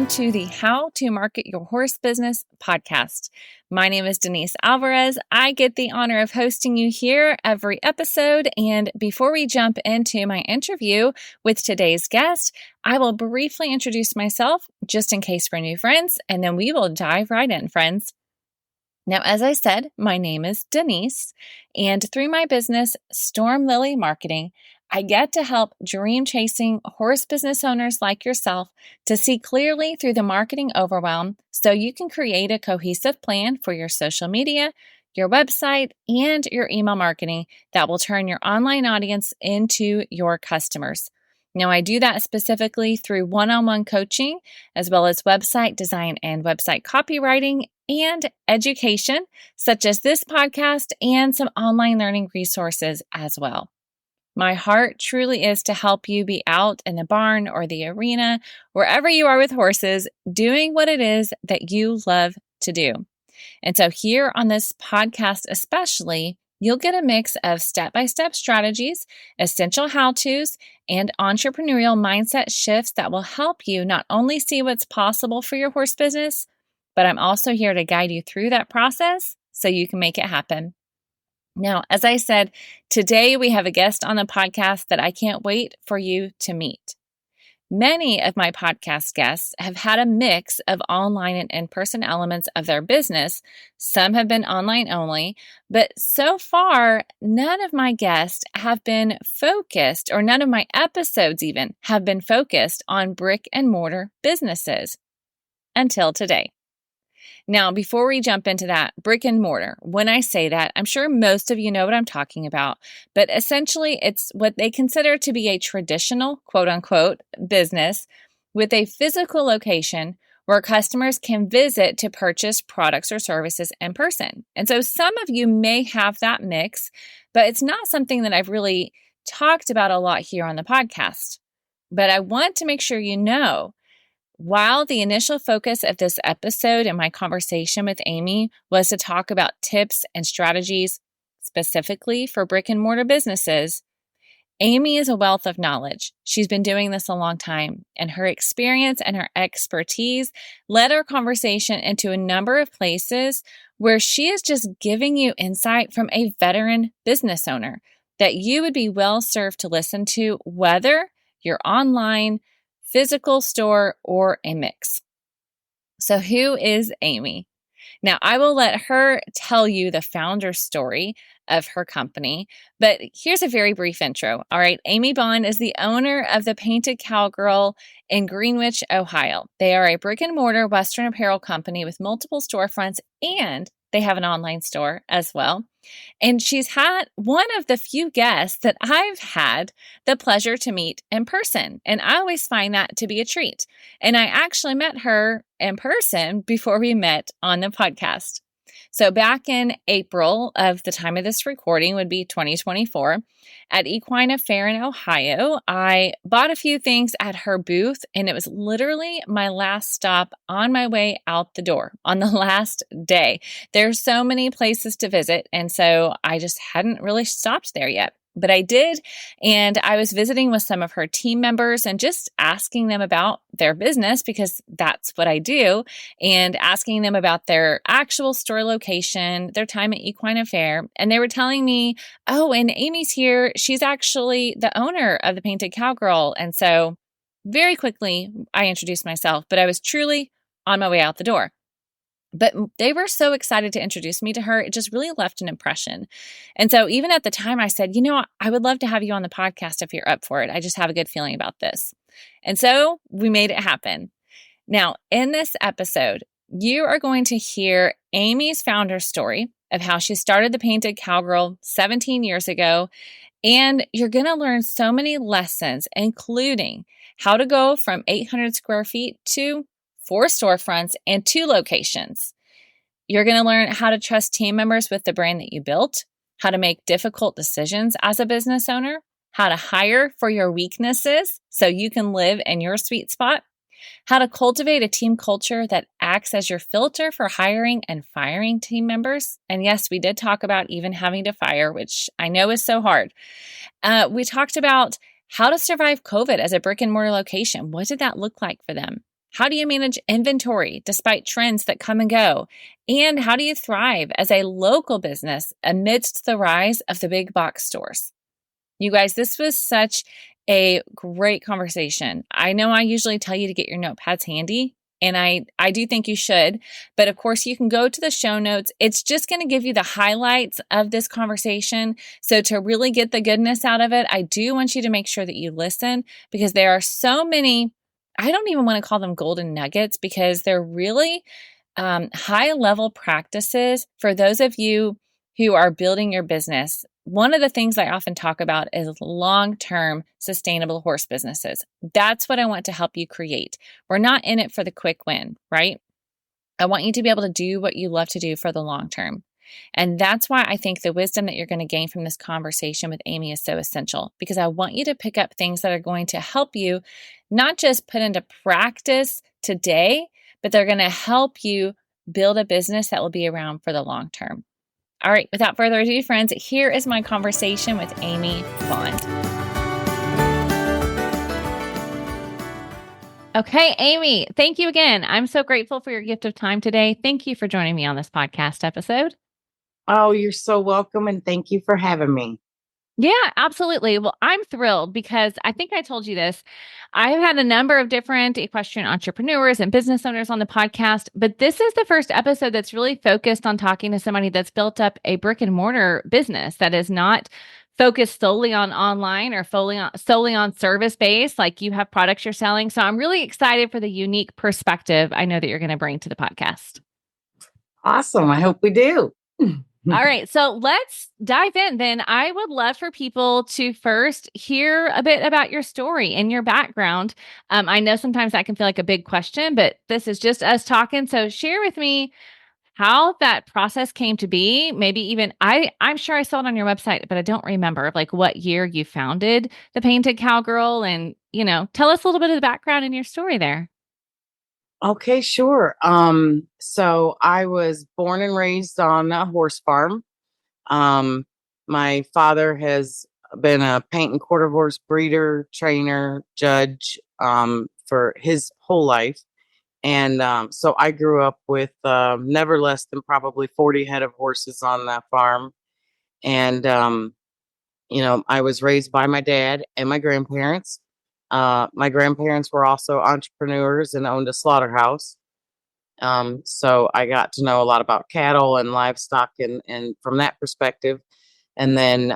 welcome to the How to Market Your Horse Business podcast. My name is Denise Alvarez. I get the honor of hosting you here every episode. And before we jump into my interview with today's guest, I will briefly introduce myself just in case for new friends, and then we will dive right in, friends. Now, as I said, my name is Denise, and through my business, Storm Lily Marketing, I get to help dream-chasing horse business owners like yourself to see clearly through the marketing overwhelm so you can create a cohesive plan for your social media, your website, and your email marketing that will turn your online audience into your customers. Now, I do that specifically through one-on-one coaching, as well as website design and website copywriting and education, such as this podcast and some online learning resources as well. My heart truly is to help you be out in the barn or the arena, wherever you are with horses, doing what it is that you love to do. And so here on this podcast especially, you'll get a mix of step-by-step strategies, essential how-tos, and entrepreneurial mindset shifts that will help you not only see what's possible for your horse business, but I'm also here to guide you through that process so you can make it happen. Now, as I said, today we have a guest on the podcast that I can't wait for you to meet. Many of my podcast guests have had a mix of online and in-person elements of their business. Some have been online only, but so far, none of my guests have been focused, or none of my episodes even have been focused on brick-and-mortar businesses until today. Now, before we jump into that, brick and mortar, when I say that, I'm sure most of you know what I'm talking about, but essentially it's what they consider to be a traditional, quote unquote, business with a physical location where customers can visit to purchase products or services in person. And so some of you may have that mix, but it's not something that I've really talked about a lot here on the podcast. But I want to make sure you know, while the initial focus of this episode and my conversation with Amy was to talk about tips and strategies specifically for brick and mortar businesses, Amy is a wealth of knowledge. She's been doing this a long time, and her experience and her expertise led our conversation into a number of places where she is just giving you insight from a veteran business owner that you would be well served to listen to, whether you're online, physical store, or a mix. So who is Amy? Now, I will let her tell you the founder story of her company, but here's a very brief intro. All right, Amy Bond is the owner of the Painted Cowgirl in Greenwich, Ohio. They are a brick-and-mortar Western apparel company with multiple storefronts, and they have an online store as well. And she's had one of the few guests that I've had the pleasure to meet in person. And I always find that to be a treat. And I actually met her in person before we met on the podcast. So back in April of the time of this recording would be 2024 at Equine Fair in Ohio, I bought a few things at her booth, and it was literally my last stop on my way out the door on the last day. There's so many places to visit, and so I just hadn't really stopped there yet. But I did, and I was visiting with some of her team members and just asking them about their business, because that's what I do, and asking them about their actual store location, their time at Equine Fair. And they were telling me, oh, and Amy's here. She's actually the owner of the Painted Cowgirl. And so very quickly, I introduced myself, but I was truly on my way out the door. But they were so excited to introduce me to her. It just really left an impression. And so even at the time I said, I would love to have you on the podcast if you're up for it. I just have a good feeling about this. And so we made it happen. Now, in this episode, you are going to hear Amy's founder story of how she started the Painted Cowgirl 17 years ago. And you're going to learn so many lessons, including how to go from 800 square feet to 4 storefronts and 2 locations. You're going to learn how to trust team members with the brand that you built, how to make difficult decisions as a business owner, how to hire for your weaknesses so you can live in your sweet spot, how to cultivate a team culture that acts as your filter for hiring and firing team members. And yes, we did talk about even having to fire, which I know is so hard. We talked about how to survive COVID as a brick and mortar location. What did that look like for them? How do you manage inventory despite trends that come and go? And how do you thrive as a local business amidst the rise of the big box stores? You guys, this was such a great conversation. I know I usually tell you to get your notepads handy, and I do think you should. But of course, you can go to the show notes. It's just going to give you the highlights of this conversation. So to really get the goodness out of it, I do want you to make sure that you listen, because there are so many, I don't even want to call them golden nuggets, because they're really high level practices for those of you who are building your business. One of the things I often talk about is long-term sustainable horse businesses. That's what I want to help you create. We're not in it for the quick win, right? I want you to be able to do what you love to do for the long term. And that's why I think the wisdom that you're going to gain from this conversation with Amy is so essential, because I want you to pick up things that are going to help you not just put into practice today, but they're going to help you build a business that will be around for the long term. All right, without further ado, friends, here is my conversation with Amy Bond. Okay, Amy, thank you again. I'm so grateful for your gift of time today. Thank you for joining me on this podcast episode. Oh, you're so welcome, and thank you for having me. Yeah, absolutely. Well, I'm thrilled because I think I told you this. I've had a number of different equestrian entrepreneurs and business owners on the podcast, but this is the first episode that's really focused on talking to somebody that's built up a brick and mortar business that is not focused solely on online or solely on service based, like you have products you're selling. So I'm really excited for the unique perspective I know that you're going to bring to the podcast. Awesome. I hope we do. All right, so let's dive in then. I would love for people to first hear a bit about your story and your background. I know sometimes that can feel like a big question, but this is just us talking. So share with me how that process came to be. Maybe even I'm sure I saw it on your website, but I don't remember like what year you founded the Painted Cowgirl, and tell us a little bit of the background in your story there. Okay, sure. So I was born and raised on a horse farm. My father has been a paint and quarter horse breeder, trainer, judge, for his whole life. And so I grew up with never less than probably 40 head of horses on that farm. And, I was raised by my dad and my grandparents. My grandparents were also entrepreneurs and owned a slaughterhouse. So I got to know a lot about cattle and livestock and from that perspective. And then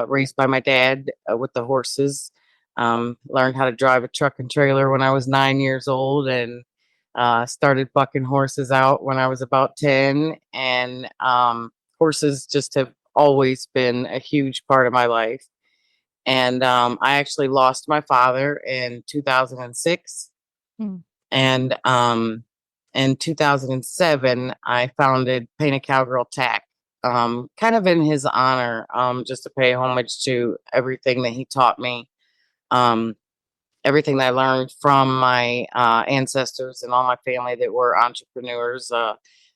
raised by my dad with the horses. Learned how to drive a truck and trailer when I was 9 years old, and started bucking horses out when I was about 10. And horses just have always been a huge part of my life. And I actually lost my father in 2006. Mm. And in 2007, I founded Painted Cowgirl Tack, kind of in his honor, just to pay homage to everything that he taught me, everything that I learned from my ancestors and all my family that were entrepreneurs.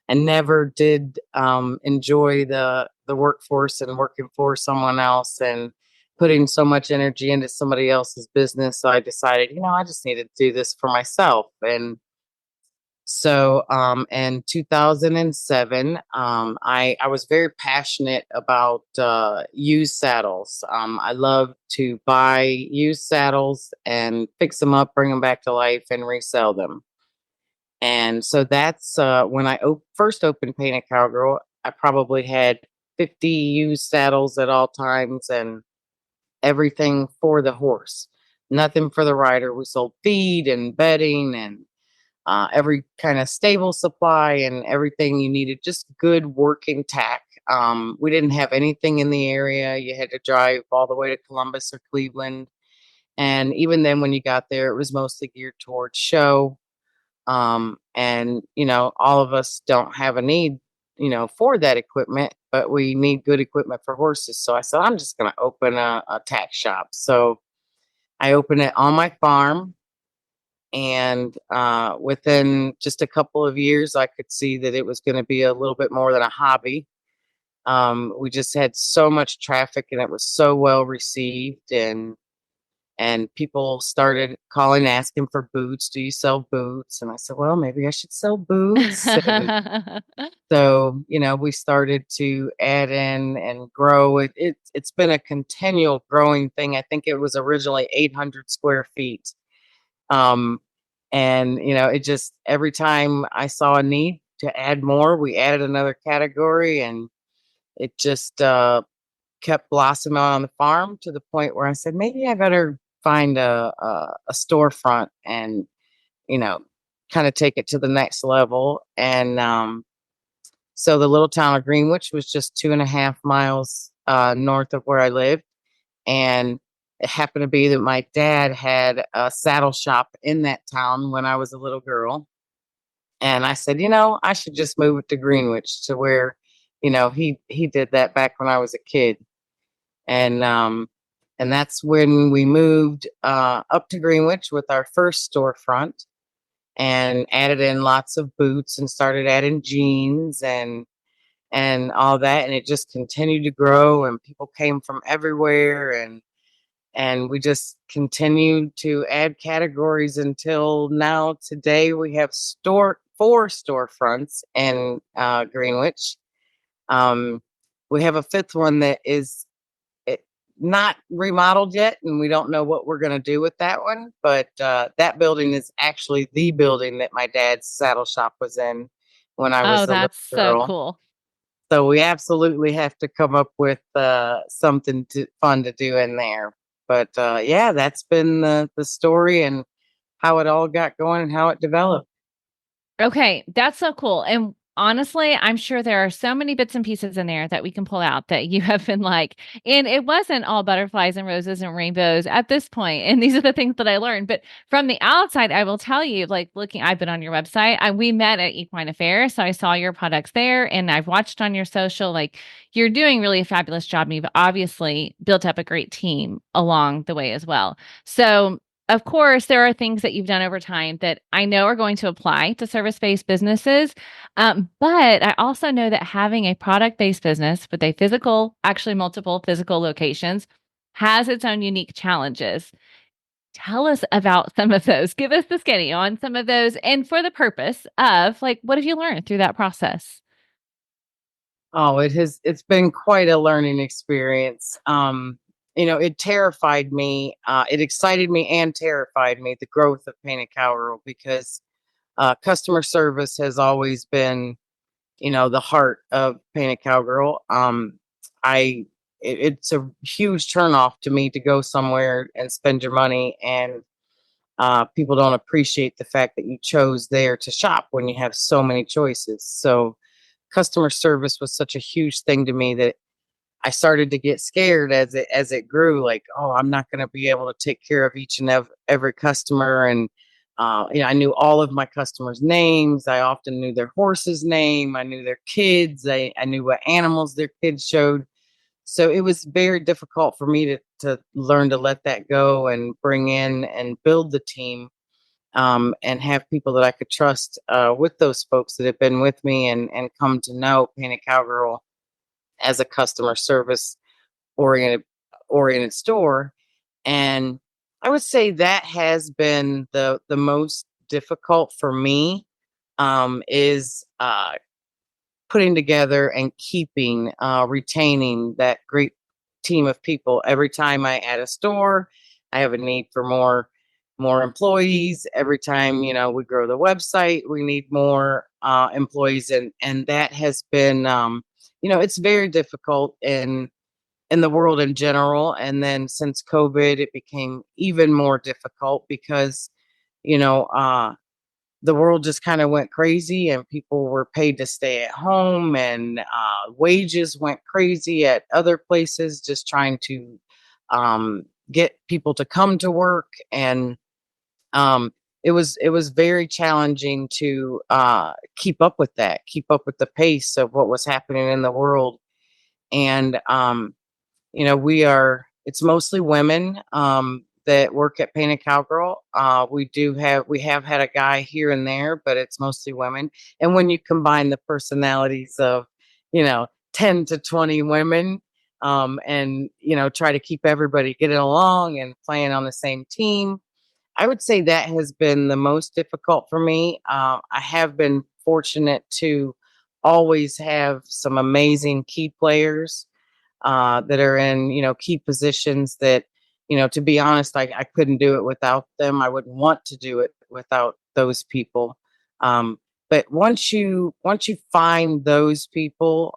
And never did enjoy the workforce and working for someone else and putting so much energy into somebody else's business. So I decided, I just need to do this for myself. And so in 2007, I was very passionate about used saddles. I love to buy used saddles and fix them up, bring them back to life, and resell them. And so that's when I first opened Painted Cowgirl. I probably had 50 used saddles at all times and everything for the horse, nothing for the rider. We sold feed and bedding and every kind of stable supply and everything you needed, just good working tack. We didn't have anything in the area. You had to drive all the way to Columbus or Cleveland. And even then, when you got there, it was mostly geared towards show. And, all of us don't have a need, for that equipment, but we need good equipment for horses. So I said, I'm just going to open a tack shop. So I opened it on my farm. And within just a couple of years, I could see that it was going to be a little bit more than a hobby. We just had so much traffic and it was so well received. And And people started calling, asking for boots. Do you sell boots? And I said, well, maybe I should sell boots. And so, we started to add in and grow. It's been a continual growing thing. I think it was originally 800 square feet. Um, and, it just, every time I saw a need to add more, we added another category, and it just kept blossoming on the farm to the point where I said, maybe I better find a storefront and, you know, kind of take it to the next level. And so the little town of Greenwich was just 2.5 miles north of where I lived. And it happened to be that my dad had a saddle shop in that town when I was a little girl. And I said, I should just move it to Greenwich, to where, he did that back when I was a kid. And that's when we moved up to Greenwich with our first storefront, and added in lots of boots and started adding jeans and all that, and it just continued to grow, and people came from everywhere, and we just continued to add categories until now. Today we have 4 storefronts in Greenwich. um, we have a fifth one that is not remodeled yet, and we don't know what we're going to do with that one. But that building is actually the building that my dad's saddle shop was in when I Oh, was a little that's so girl. cool. So we absolutely have to come up with something fun to do in there. But yeah, that's been the story and how it all got going and how it developed. Okay, that's so cool. And honestly, I'm sure there are so many bits and pieces in there that we can pull out that you have been like, and it wasn't all butterflies and roses and rainbows at this point. And these are the things that I learned. But from the outside, I will tell you, like I've been on your website. We met at Equine Affair. So I saw your products there, and I've watched on your social. Like, you're doing really a fabulous job. And you've obviously built up a great team along the way as well. So of course, there are things that you've done over time that I know are going to apply to service-based businesses. But I also know that having a product-based business with a actually multiple physical locations, has its own unique challenges. Tell us about some of those. Give us the skinny on some of those, and for the purpose of, like, what have you learned through that process? Oh, it's been quite a learning experience. It terrified me. It excited me and terrified me, the growth of Painted Cowgirl, because customer service has always been, the heart of Painted Cowgirl. I it's a huge turnoff to me to go somewhere and spend your money, and people don't appreciate the fact that you chose there to shop when you have so many choices. So customer service was such a huge thing to me that I started to get scared as it grew. Like, oh, I'm not going to be able to take care of each and every customer. And I knew all of my customers' names. I often knew their horse's name. I knew their kids. I knew what animals their kids showed. So it was very difficult for me to learn to let that go and bring in and build the team, and have people that I could trust with those folks that have been with me and come to know Painted Cowgirl as a customer service oriented oriented store. And I would say that has been the most difficult for me, is putting together and keeping, retaining that great team of people. Every time I add a store, I have a need for more employees. Every time, we grow the website, we need more employees, and that has been, it's very difficult in the world in general. And then since COVID, it became even more difficult because, you know, uh, the world just kind of went crazy, and people were paid to stay at home, and wages went crazy at other places, just trying to get people to come to work. And it was very challenging to keep up with the pace of what was happening in the world. And it's mostly women that work at Painted Cowgirl. We have had a guy here and there, but it's mostly women. And when you combine the personalities of, 10 to 20 women, and, try to keep everybody getting along and playing on the same team. I would say that has been the most difficult for me. I have been fortunate to always have some amazing key players that are in, key positions that, to be honest, I couldn't do it without them. I wouldn't want to do it without those people. Um, but once you find those people,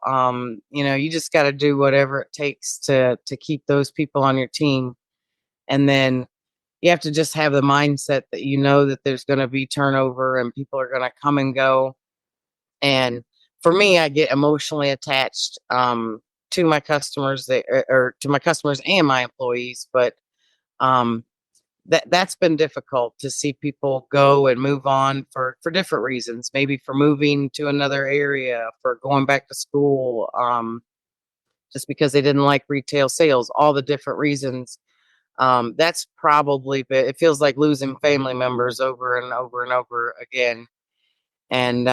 you just got to do whatever it takes to keep those people on your team. And then you have to just have the mindset that that there's going to be turnover and people are going to come and go. And for me, I get emotionally attached to my customers or to my customers and my employees. But um, that's been difficult to see people go and move on for different reasons. Maybe for moving to another area, for going back to school, just because they didn't like retail sales. All the different reasons. That's probably, it feels like losing family members over and over and over again. And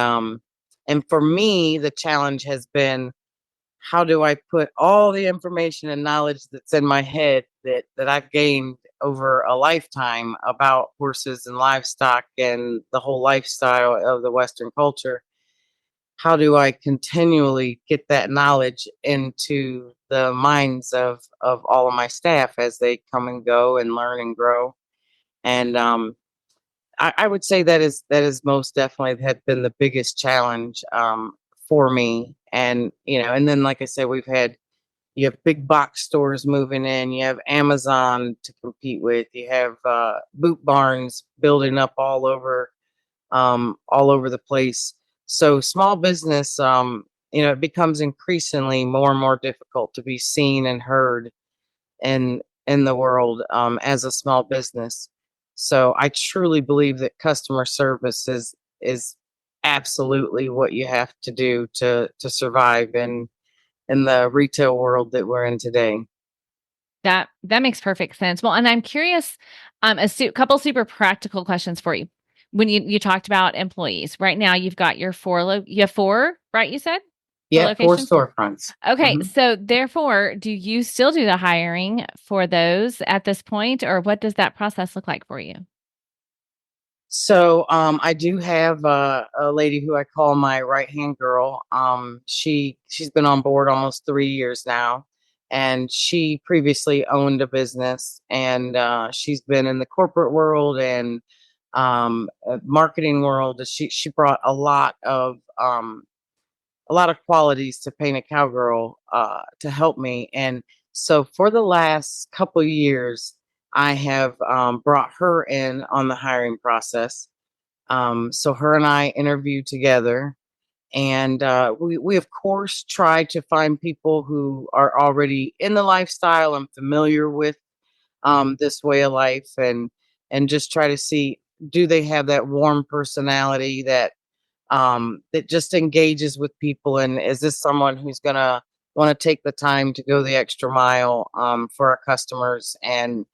for me, the challenge has been, how do I put all the information and knowledge that's in my head that I've gained over a lifetime about horses and livestock and the whole lifestyle of the Western culture? How do I continually get that knowledge into the minds of all of my staff as they come and go and learn and grow? And I would say that is most definitely had been the biggest challenge for me. And then like I said, you have big box stores moving in, you have Amazon to compete with, you have boot barns building up all over the place. So small business, it becomes increasingly more and more difficult to be seen and heard in the world as a small business. So I truly believe that customer service is absolutely what you have to do to survive in the retail world that we're in today. That makes perfect sense. Well, and I'm curious, couple super practical questions for you. When you talked about employees, right now you've got your you have four, right? You said four Yeah, four locations. storefronts. Okay, Mhm. so therefore, do you still do the hiring for those at this point, or what does that process look like for you? So I do have a lady who I call my right hand girl. She's been on board almost 3 years now, and she previously owned a business, and she's been in the corporate world and marketing world. She brought a lot of qualities to Painted Cowgirl to help me. And so for the last couple of years, I have brought her in on the hiring process. So her and I interviewed together. And we, of course, try to find people who are already in the lifestyle and familiar with this way of life, and just try to see, do they have that warm personality that just engages with people, and is this someone who's gonna want to take the time to go the extra mile for our customers and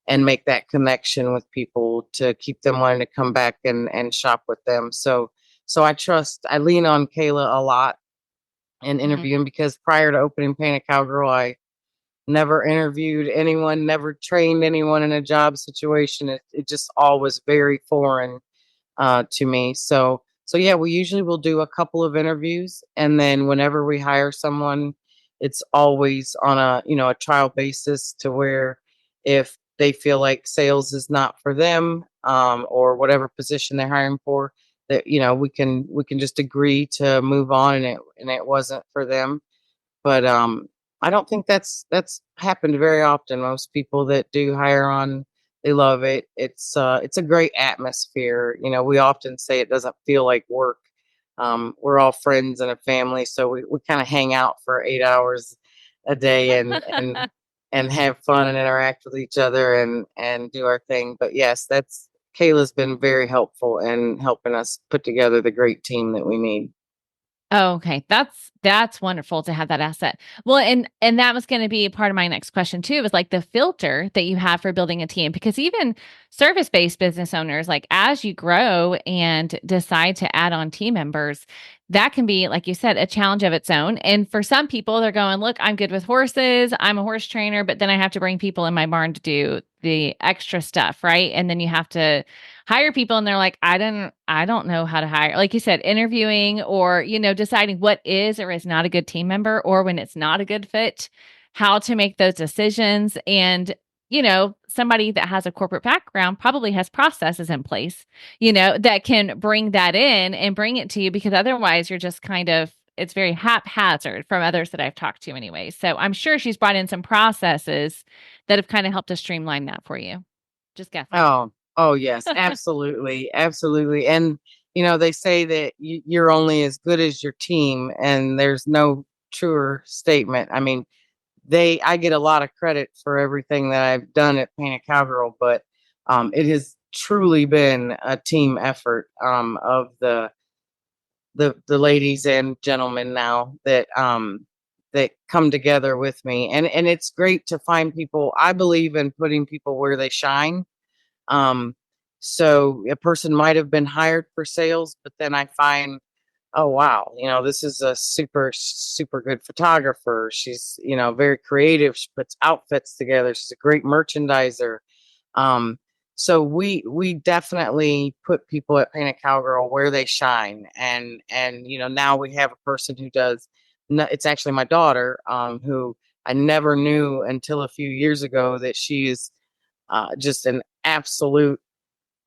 make that connection with people to keep them wanting to come back and shop with them. So I lean on Kayla a lot in Mhm. interviewing, because prior to opening Painted Cowgirl, I never interviewed anyone, never trained anyone in a job situation. It just all was very foreign to me. So yeah, we usually will do a couple of interviews, and then whenever we hire someone, it's always on a trial basis, to where if they feel like sales is not for them, or whatever position they're hiring for, that we can just agree to move on, and it wasn't for them. But I don't think that's happened very often. Most people that do hire on, they love it. It's a great atmosphere. We often say it doesn't feel like work. We're all friends and a family, so we kind of hang out for 8 hours a day, and have fun and interact with each other, and do our thing. But yes, that's Kayla's been very helpful in helping us put together the great team that we need. Oh, okay. That's wonderful to have that asset. Well, and that was going to be part of my next question too, was like the filter that you have for building a team, because even service-based business owners, like as you grow and decide to add on team members, that can be, like you said, a challenge of its own. And for some people, they're going, look, I'm good with horses. I'm a horse trainer, but then I have to bring people in my barn to do the extra stuff, right? And then you have to hire people and they're like, I don't know how to hire. Like you said, interviewing or, deciding what is or is not a good team member, or when it's not a good fit, how to make those decisions. And somebody that has a corporate background probably has processes in place, that can bring that in and bring it to you, because otherwise you're just it's very haphazard from others that I've talked to anyway. So I'm sure she's brought in some processes that have kind of helped to streamline that for you. Just guessing. Oh, yes, absolutely, absolutely. And they say that you're only as good as your team, and there's no truer statement. I mean, I get a lot of credit for everything that I've done at Painted Cowgirl, but it has truly been a team effort of the ladies and gentlemen now that come together with me, and it's great to find people. I believe in putting people where they shine. Um, so a person might have been hired for sales, but then I find, oh wow, this is a super super good photographer. She's very creative. She puts outfits together. She's a great merchandiser. um so we definitely put people at Painted Cowgirl where they shine, and now we have a person who does, it's actually my daughter, who I never knew until a few years ago that she is just an absolute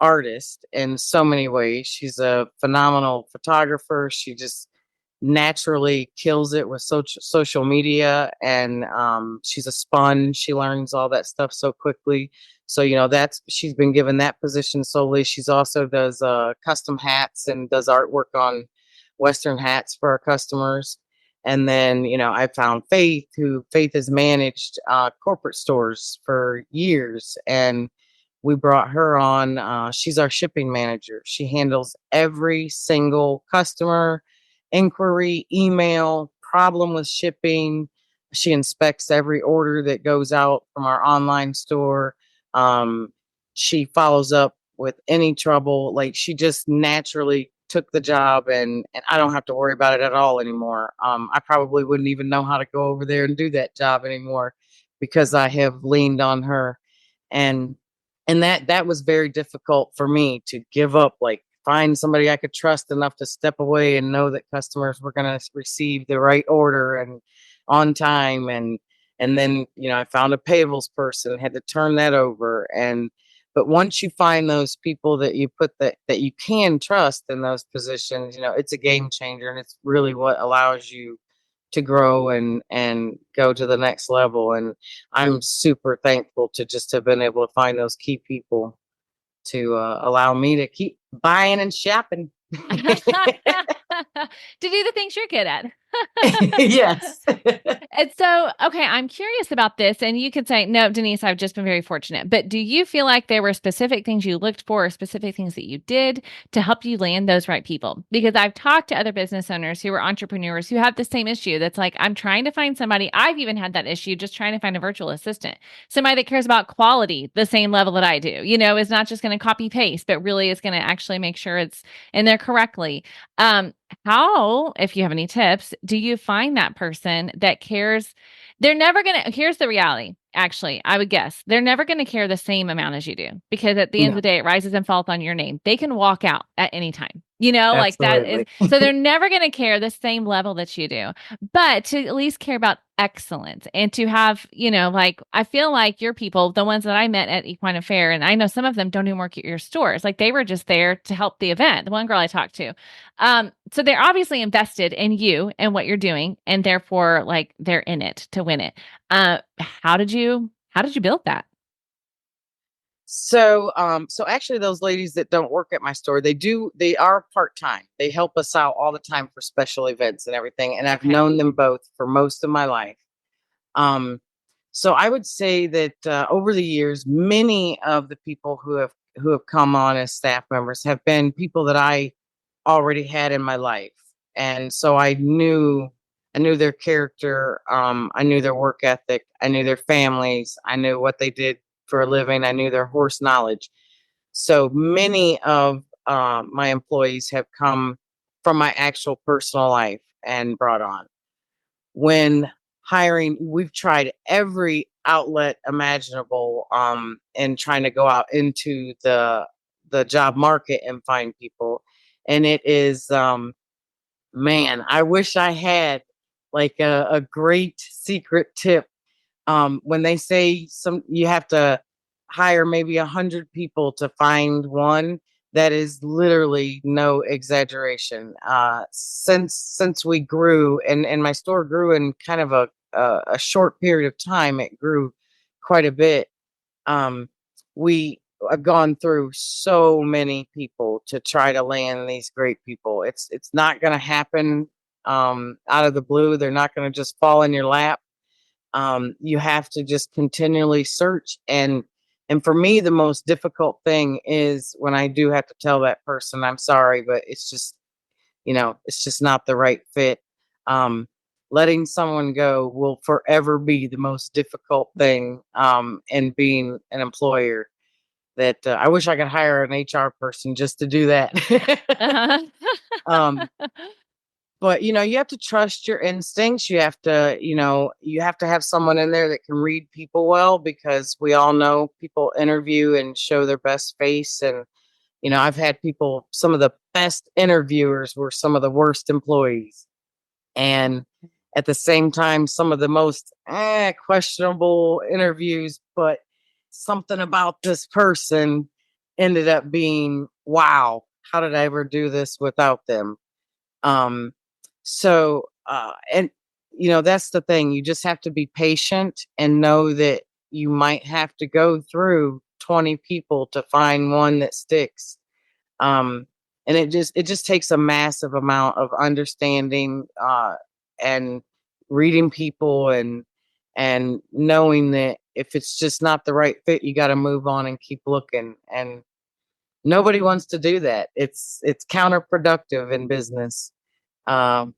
artist in so many ways. She's a phenomenal photographer. She just naturally kills it with social media, and she's a sponge. She learns all that stuff so quickly. So that's, she's been given that position solely. She's also does custom hats and does artwork on Western hats for our customers. And then I found Faith has managed corporate stores for years, and we brought her on. She's our shipping manager. She handles every single customer inquiry, email, problem with shipping. She inspects every order that goes out from our online store. She follows up with any trouble. Like, she just naturally took the job, and I don't have to worry about it at all anymore. I probably wouldn't even know how to go over there and do that job anymore because I have leaned on her. And that was very difficult for me to give up, like find somebody I could trust enough to step away and know that customers were going to receive the right order and on time. And then I found a payables person, had to turn that over. And but once you find those people that you put that you can trust in those positions, it's a game changer, and it's really what allows you to grow and go to the next level. And I'm super thankful to just have been able to find those key people to allow me to keep buying and shopping. To do the things you're good at. Yes. And so, okay, I'm curious about this. And you could say, no, Denise, I've just been very fortunate. But do you feel like there were specific things you looked for, or specific things that you did to help you land those right people? Because I've talked to other business owners who are entrepreneurs who have the same issue. That's like, I'm trying to find somebody. I've even had that issue, just trying to find a virtual assistant, somebody that cares about quality the same level that I do, is not just going to copy paste, but really is going to actually make sure it's in there correctly. How, if you have any tips, do you find that person that cares? They're never going to, here's the reality. Actually, I would guess they're never going to care the same amount as you do, because at the end of the day, it rises and falls on your name. They can walk out at any time, like that is, so they're never going to care the same level that you do, but to at least care about excellence and to have, like, I feel like your people, the ones that I met at Equine Affair, and I know some of them don't even work at your stores. Like, they were just there to help the event. The one girl I talked to. So they're obviously invested in you and what you're doing, and therefore, like, they're in it to win it. How did you build that? So actually, those ladies that don't work at my store, they are part-time. They help us out all the time for special events and everything. And I've known them both for most of my life. So I would say that over the years, many of the people who have come on as staff members have been people that I already had in my life. And so I knew their character. I knew their work ethic. I knew their families. I knew what they did for a living. I knew their horse knowledge. So many of my employees have come from my actual personal life and brought on. When hiring, we've tried every outlet imaginable and trying to go out into the job market and find people. And it is man, I wish I had like a great secret tip. When they say you have to hire maybe 100 people to find one, that is literally no exaggeration. Since we grew and my store grew in kind of a short period of time, it grew quite a bit. We have gone through so many people to try to land these great people. It's not going to happen out of the blue. They're not going to just fall in your lap. You have to just continually search, and for me the most difficult thing is when I do have to tell that person, I'm sorry, but it's just, it's just not the right fit. Letting someone go will forever be the most difficult thing in being an employer. That I wish I could hire an HR person just to do that. Uh-huh. um, but you have to trust your instincts. You have to have someone in there that can read people well, because we all know people interview and show their best face. And I've had people, some of the best interviewers were some of the worst employees, and at the same time some of the most questionable interviews, but something about this person ended up being, wow, how did I ever do this without them? um and that's the thing. You just have to be patient and know that you might have to go through 20 people to find one that sticks. And it just takes a massive amount of understanding and reading people, and knowing that if it's just not the right fit, you got to move on and keep looking. And nobody wants to do that. It's counterproductive in business. um,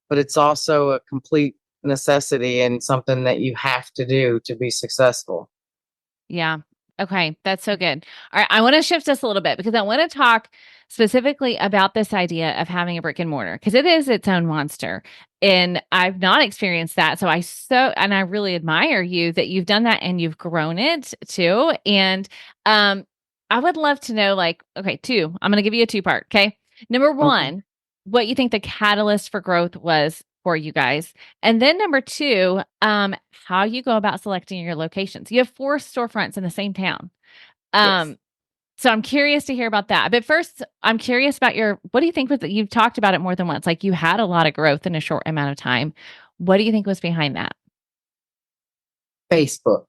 but it's also a complete necessity and something that you have to do to be successful. Yeah. Okay. That's so good. All right. I want to shift us a little bit because I want to talk specifically about this idea of having a brick and mortar because it is its own monster. And I've not experienced that. And I really admire you that you've done that and you've grown it too. And um, I would love to know, like, okay, I'm going to give you a two-part. Okay. Number Okay. one, what you think the catalyst for growth was for you guys. And then number two, how you go about selecting your locations. You have 4 storefronts in the same town. Yes. Um, so I'm curious to hear about that. But first, I'm curious about what do you think was that you've talked about it more than once? Like you had a lot of growth in a short amount of time. What do you think was behind that? Facebook.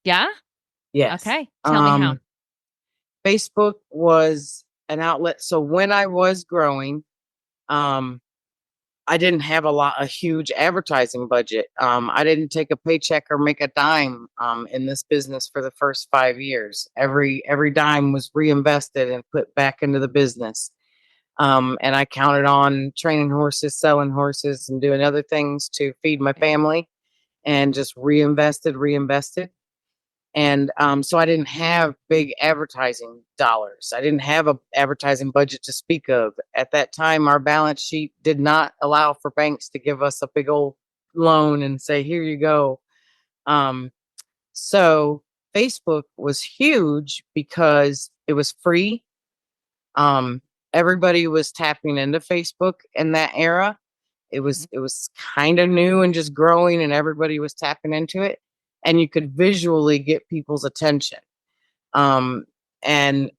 Yeah? Yes. Okay. Tell me how. Facebook was an outlet. So when I was growing, um, I didn't have a huge advertising budget. I didn't take a paycheck or make a dime in this business for the first 5 years. Every dime was reinvested and put back into the business. And I counted on training horses, selling horses, and doing other things to feed my family, and just reinvested. And so I didn't have big advertising dollars. I didn't have a advertising budget to speak of. At that time, our balance sheet did not allow for banks to give us a big old loan and say, here you go. Um, so Facebook was huge because it was free. Um, Everybody was tapping into Facebook in that era. It was kind of new and just growing, and everybody was tapping into it, and you could visually get people's attention. Um, and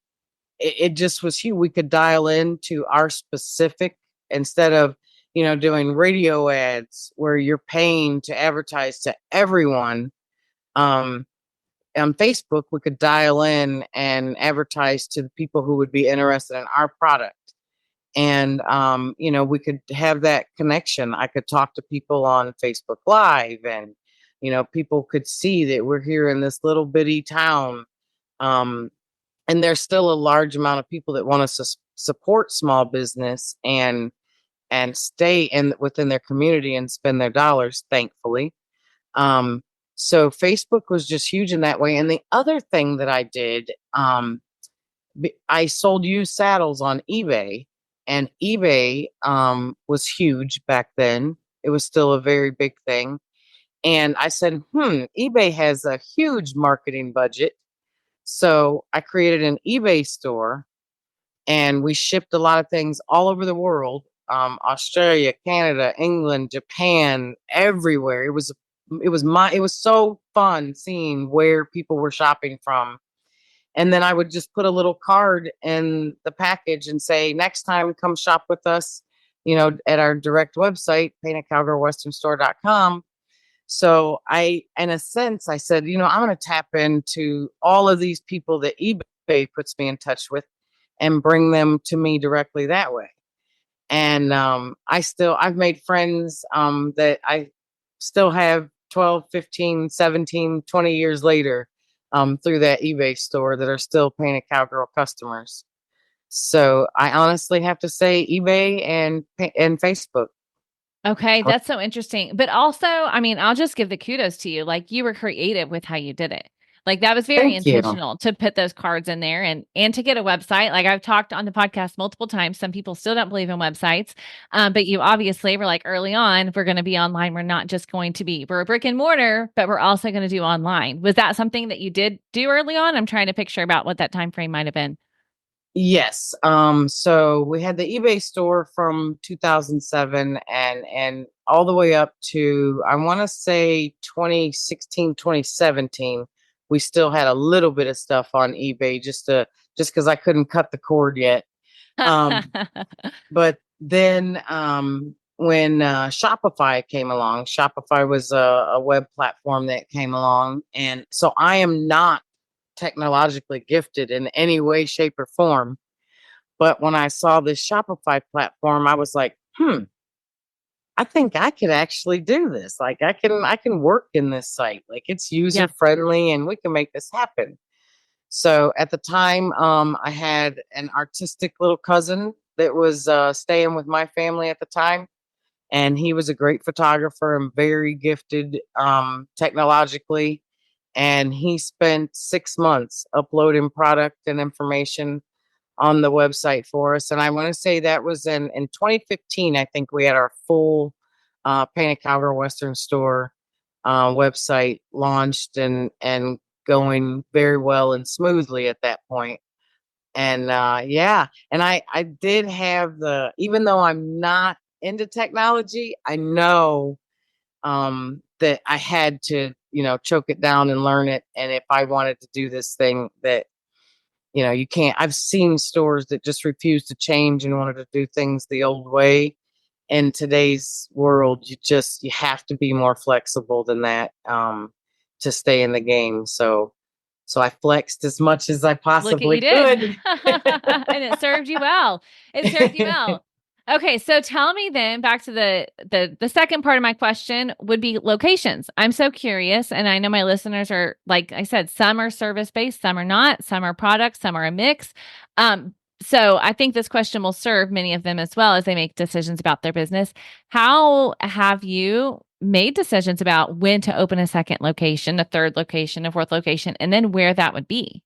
it just was huge. We could dial into our specific, instead of doing radio ads where you're paying to advertise to everyone. Um, on Facebook, we could dial in and advertise to the people who would be interested in our product. And we could have that connection. I could talk to people on Facebook Live, and people could see that we're here in this little bitty town. um, and there's still a large amount of people that want to support small business and stay in within their community and spend their dollars, thankfully. um, so Facebook was just huge in that way. And the other thing that I did, I sold used saddles on eBay. and eBay was huge back then. It was still a very big thing. And I said, eBay has a huge marketing budget. So I created an eBay store and we shipped a lot of things all over the world. Australia, Canada, England, Japan, everywhere. It was so fun seeing where people were shopping from. And then I would just put a little card in the package and say, next time come shop with us, at our direct website, paintedcowgirlwesternstore.com. So in a sense, I said, I'm going to tap into all of these people that eBay puts me in touch with and bring them to me directly that way. And I've made friends that I still have 12, 15, 17, 20 years later through that eBay store that are still Painted Cowgirl customers. So I honestly have to say eBay and Facebook. Okay, that's so interesting. But also, I mean, I'll just give the kudos to you. Like you were creative with how you did it. Like that was very Thank you. intentional to put those cards in there and to get a website. Like I've talked on the podcast multiple times. Some people still don't believe in websites. But you obviously were like early on, we're going to be online. We're not just going to be, we're a brick and mortar, but we're also going to do online. Was that something that you did do early on? I'm trying to picture about what that time frame might have been. Yes. So we had the eBay store from 2007 and all the way up to, I want to say 2016, 2017. We still had a little bit of stuff on eBay just because I couldn't cut the cord yet. But then when Shopify came along, Shopify was a web platform that came along. And so I am not technologically gifted in any way, shape, or form. But when I saw this Shopify platform, I was like, I think I could actually do this. Like I can work in this site. Like it's user friendly and we can make this happen. So at the time, I had an artistic little cousin that was staying with my family at the time. And he was a great photographer and very gifted technologically. And he spent 6 months uploading product and information on the website for us. And I want to say that was in 2015, I think we had our full Painted Cowgirl Western Store website launched and going very well and smoothly at that point. And and I did have even though I'm not into technology, I know that I had to, choke it down and learn it. And if I wanted to do this thing that, you can't, I've seen stores that just refuse to change and wanted to do things the old way. In today's world, you have to be more flexible than that to stay in the game. So I flexed as much as I Look at you possibly did. could. And it served you well. It served you well. Okay, so tell me then back to the second part of my question would be locations. I'm so curious, and I know my listeners are, like I said, some are service based, some are not, some are products, some are a mix. So I think this question will serve many of them as well as they make decisions about their business. How have you made decisions about when to open a second location, a third location, a fourth location, and then where that would be?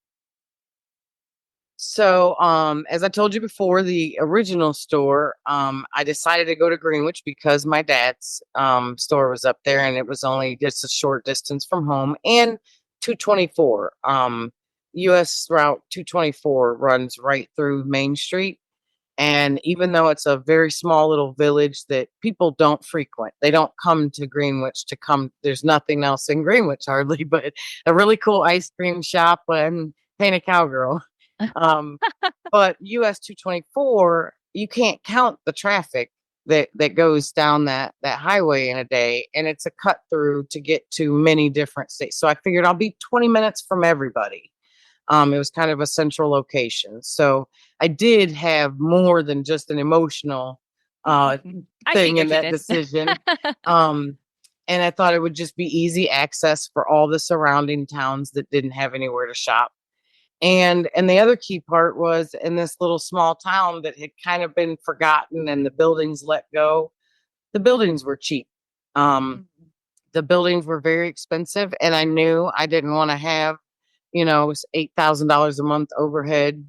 So, as I told you before, the original store, I decided to go to Greenwich because my dad's store was up there and it was only just a short distance from home. And 224, US Route 224 runs right through Main Street. And even though it's a very small little village that people don't frequent, they don't come to Greenwich there's nothing else in Greenwich hardly, but a really cool ice cream shop and Painted Cowgirl. But US 224, you can't count the traffic that goes down that highway in a day, and it's a cut through to get to many different states. So I figured I'll be 20 minutes from everybody. It was kind of a central location. So I did have more than just an emotional thing in that decision. And I thought it would just be easy access for all the surrounding towns that didn't have anywhere to shop. And the other key part was in this little small town that had kind of been forgotten and the buildings let go. The buildings were cheap. The buildings were very expensive, and I knew I didn't want to have, $8,000 a month overhead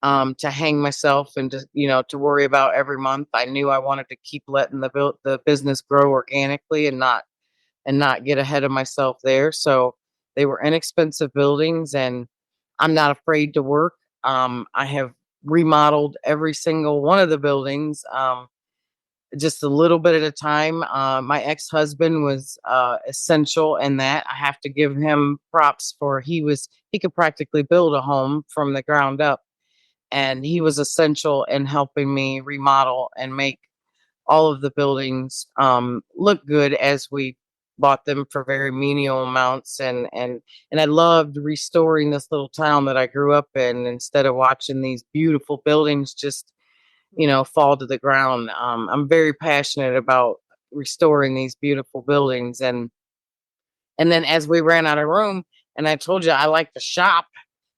to hang myself and to worry about every month. I knew I wanted to keep letting the business grow organically and not get ahead of myself there. So they were inexpensive buildings, and I'm not afraid to work. I have remodeled every single one of the buildings, just a little bit at a time. My ex-husband was essential in that. I have to give him props for he could practically build a home from the ground up, and he was essential in helping me remodel and make all of the buildings look good as we bought them for very menial amounts. And I loved restoring this little town that I grew up in, instead of watching these beautiful buildings just fall to the ground. I'm very passionate about restoring these beautiful buildings. And then as we ran out of room, and I told you I like to shop,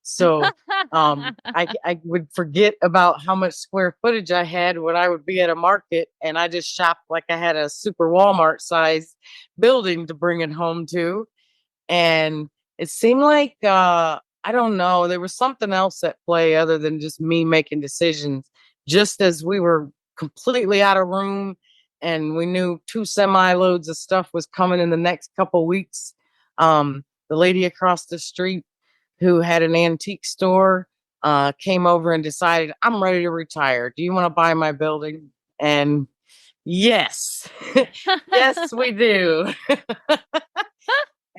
so I would forget about how much square footage I had when I would be at a market, and I just shopped like I had a super Walmart size building to bring it home to. And it seemed like I don't know, there was something else at play other than just me making decisions. Just as we were completely out of room and we knew 2 semi loads of stuff was coming in the next couple weeks, the lady across the street who had an antique store came over and decided, I'm ready to retire. Do you want to buy my building? And yes, yes, we do.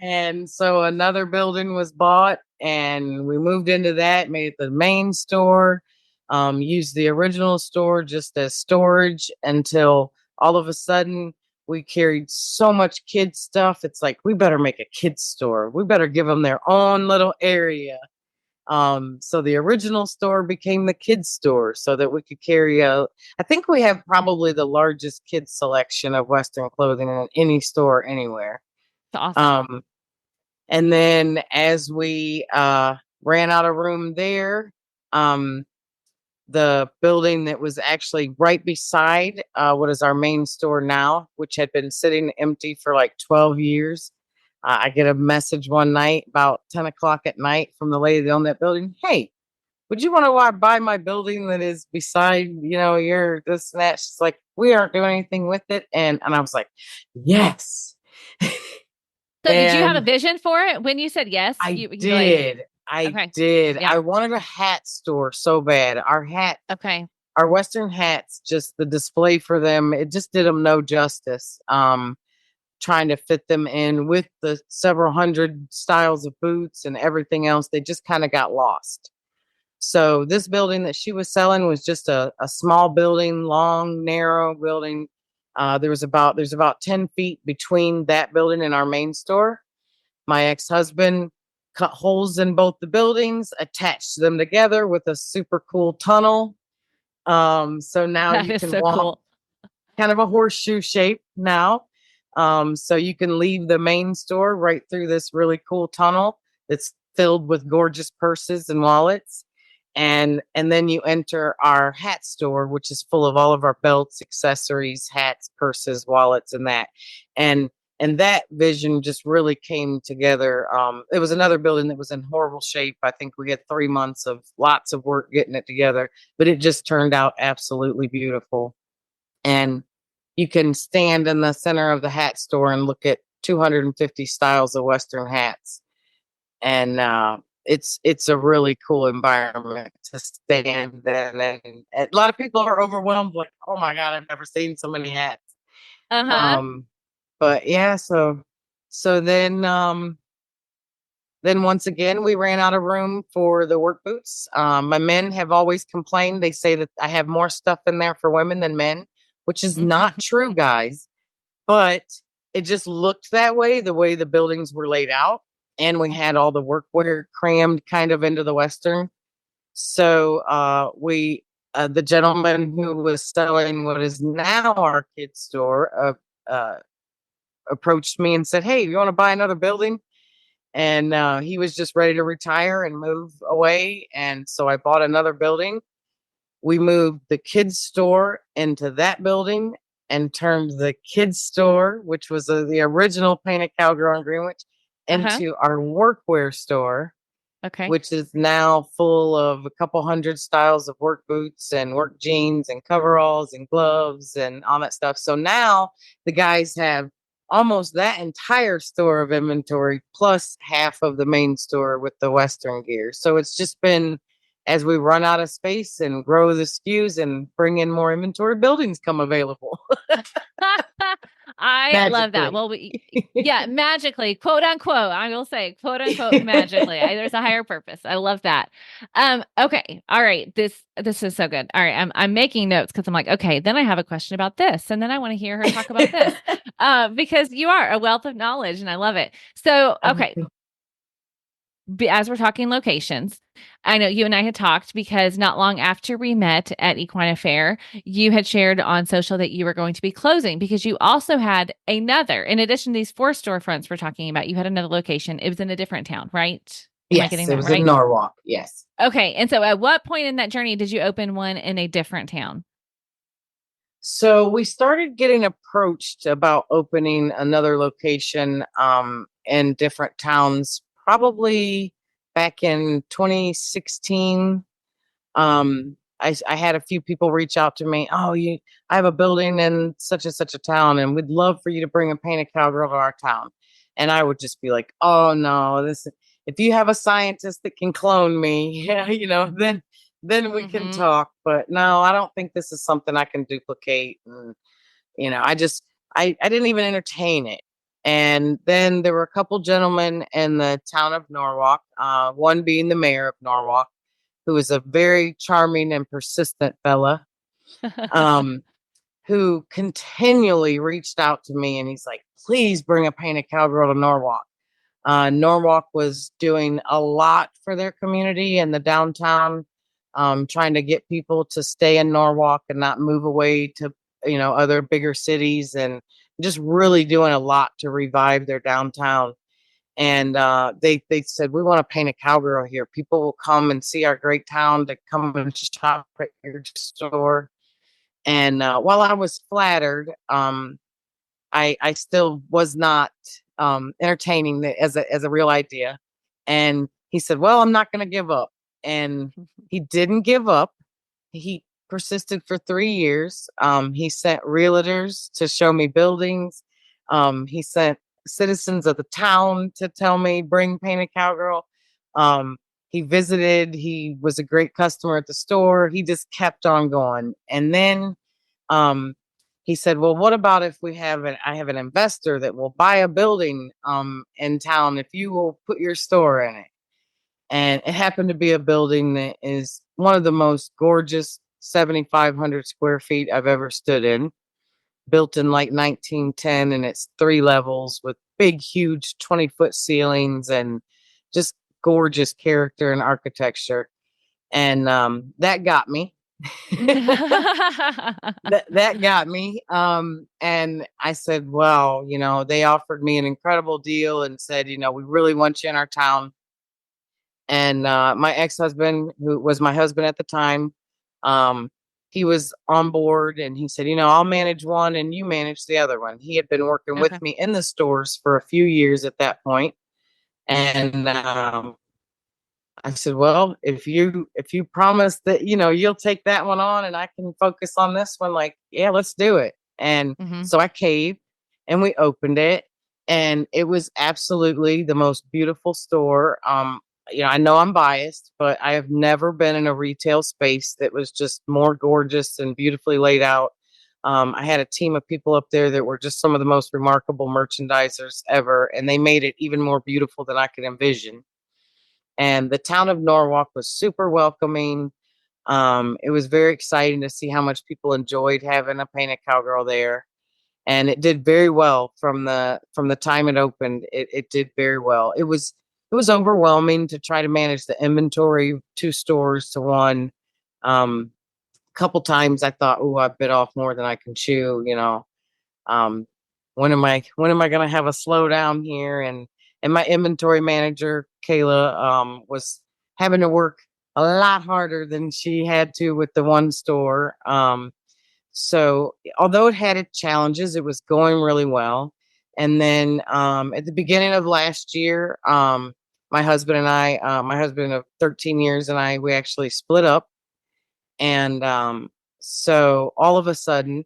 And so another building was bought, and we moved into that, made it the main store, used the original store just as storage until all of a sudden we carried so much kids stuff. It's like, we better make a kids store. We better give them their own little area. So the original store became the kids store so that we could carry out. I think we have probably the largest kids selection of Western clothing in any store anywhere. That's awesome. And then as we ran out of room there, the building that was actually right beside what is our main store now, which had been sitting empty for like 12 years. I get a message one night about 10 o'clock at night from the lady that owned that building. Hey, would you want to buy my building that is beside, your this and that? She's like, we aren't doing anything with it. And I was like, yes. So did you have a vision for it when you said yes? I You did. okay. Yeah. I wanted a hat store so bad. Okay. Our Western hats, just the display for them, it just did them no justice. Trying to fit them in with the several hundred styles of boots and everything else, they just kind of got lost. So this building that she was selling was just a small building, long, narrow building. There's about 10 feet between that building and our main store. My ex-husband cut holes in both the buildings, attached them together with a super cool tunnel. So now That you is can so walk cool. kind of a horseshoe shape now. So you can leave the main store right through this really cool tunnel that's filled with gorgeous purses and wallets. And then you enter our hat store, which is full of all of our belts, accessories, hats, purses, wallets, and that. And that vision just really came together. It was another building that was in horrible shape. I think we had 3 months of lots of work getting it together, but it just turned out absolutely beautiful. And you can stand in the center of the hat store and look at 250 styles of Western hats. And it's a really cool environment to stand in. And a lot of people are overwhelmed, like, oh my God, I've never seen so many hats. Uh-huh. But yeah, so then once again we ran out of room for the work boots. My men have always complained. They say that I have more stuff in there for women than men, which is not true, guys. But it just looked that way, the way the buildings were laid out. And we had all the workwear crammed kind of into the Western. So the gentleman who was selling what is now our kids store, approached me and said, hey, you want to buy another building? And he was just ready to retire and move away. And so I bought another building. We moved the kids store into that building and turned the kids store, which was the original Painted Cowgirl in Greenwich, Uh-huh. into our workwear store. Okay. which is now full of a couple hundred styles of work boots and work jeans and coveralls and gloves and all that stuff. So now the guys have almost that entire store of inventory plus half of the main store with the Western gear. So it's just been, as we run out of space and grow the SKUs and bring in more inventory, buildings come available. I love that. Magically. Well, yeah, magically, quote unquote. I will say, quote unquote, magically. There's a higher purpose. I love that. Okay, all right. This is so good. All right, I'm making notes because I'm like, okay, then I have a question about this, and then I want to hear her talk about this, because you are a wealth of knowledge, and I love it. So, okay, as we're talking locations, I know you and I had talked because not long after we met at Equine Affair, you had shared on social that you were going to be closing because you also had another, in addition to these 4 storefronts we're talking about, you had another location. It was in a different town, right? Am I getting Yes, it that was in right? Norwalk. Yes. Okay. And so at what point in that journey did you open one in a different town? So we started getting approached about opening another location in different towns, probably back in 2016. I had a few people reach out to me. Oh, I have a building in such and such a town, and we'd love for you to bring a Painted Cowgirl to our town. And I would just be like, oh no, this. If you have a scientist that can clone me, yeah, then we can Mm-hmm. talk. But no, I don't think this is something I can duplicate. And I didn't even entertain it. And then there were a couple gentlemen in the town of Norwalk, one being the mayor of Norwalk, who is a very charming and persistent fella, um, who continually reached out to me, and he's like, please bring a Painted Cowgirl to Norwalk. Norwalk was doing a lot for their community in the downtown, trying to get people to stay in Norwalk and not move away to, other bigger cities, and just really doing a lot to revive their downtown. And they said, we want to paint a cowgirl here. People will come and see our great town to come and shop at your store. And while I was flattered, I still was not entertaining it as a real idea. And he said, well, I'm not going to give up. And he didn't give up. He persisted for 3 years. He sent realtors to show me buildings. He sent citizens of the town to tell me, bring Painted Cowgirl. He visited. He was a great customer at the store. He just kept on going. And then um, he said, well, what about if I have an investor that will buy a building in town if you will put your store in it. And it happened to be a building that is one of the most gorgeous 7,500 square feet I've ever stood in, built in like 1910, and it's 3 levels with big, huge 20-foot ceilings and just gorgeous character and architecture. And that got me. That got me. And I said, well, they offered me an incredible deal and said, we really want you in our town. And my ex-husband, who was my husband at the time, he was on board, and he said, I'll manage one and you manage the other one. He had been working with Okay. me in the stores for a few years at that point. And I said, well, if you promise that, you'll take that one on and I can focus on this one, like, yeah, let's do it. And Mm-hmm. so I caved and we opened it, and it was absolutely the most beautiful store. I know I'm biased, but I have never been in a retail space that was just more gorgeous and beautifully laid out. I had a team of people up there that were just some of the most remarkable merchandisers ever, and they made it even more beautiful than I could envision. And the town of Norwalk was super welcoming. It was very exciting to see how much people enjoyed having a Painted Cowgirl there, and it did very well from the time it opened. It did very well. It was overwhelming to try to manage the inventory of 2 stores to one. Couple times I thought, oh, I bit off more than I can chew. Um, when am I going to have a slowdown here? And my inventory manager, Kayla, was having to work a lot harder than she had to with the one store. So although it had its challenges, it was going really well. And then at the beginning of last year, my husband and I, my husband of 13 years and I, we actually split up. And so all of a sudden,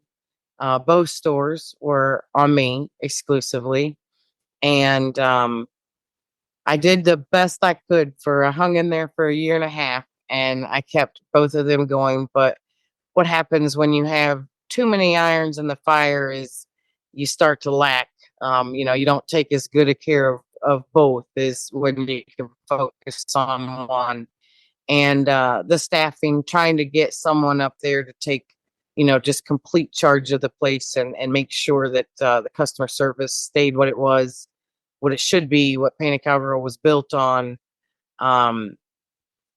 both stores were on me exclusively. And I did the best I could I hung in there for a year and a half and I kept both of them going. But what happens when you have too many irons in the fire is you start to lack. You don't take as good a care of both as when you can focus on one. And the staffing, trying to get someone up there to take, just complete charge of the place and make sure that the customer service stayed what it should be, what Painted Cowgirl was built on. Um,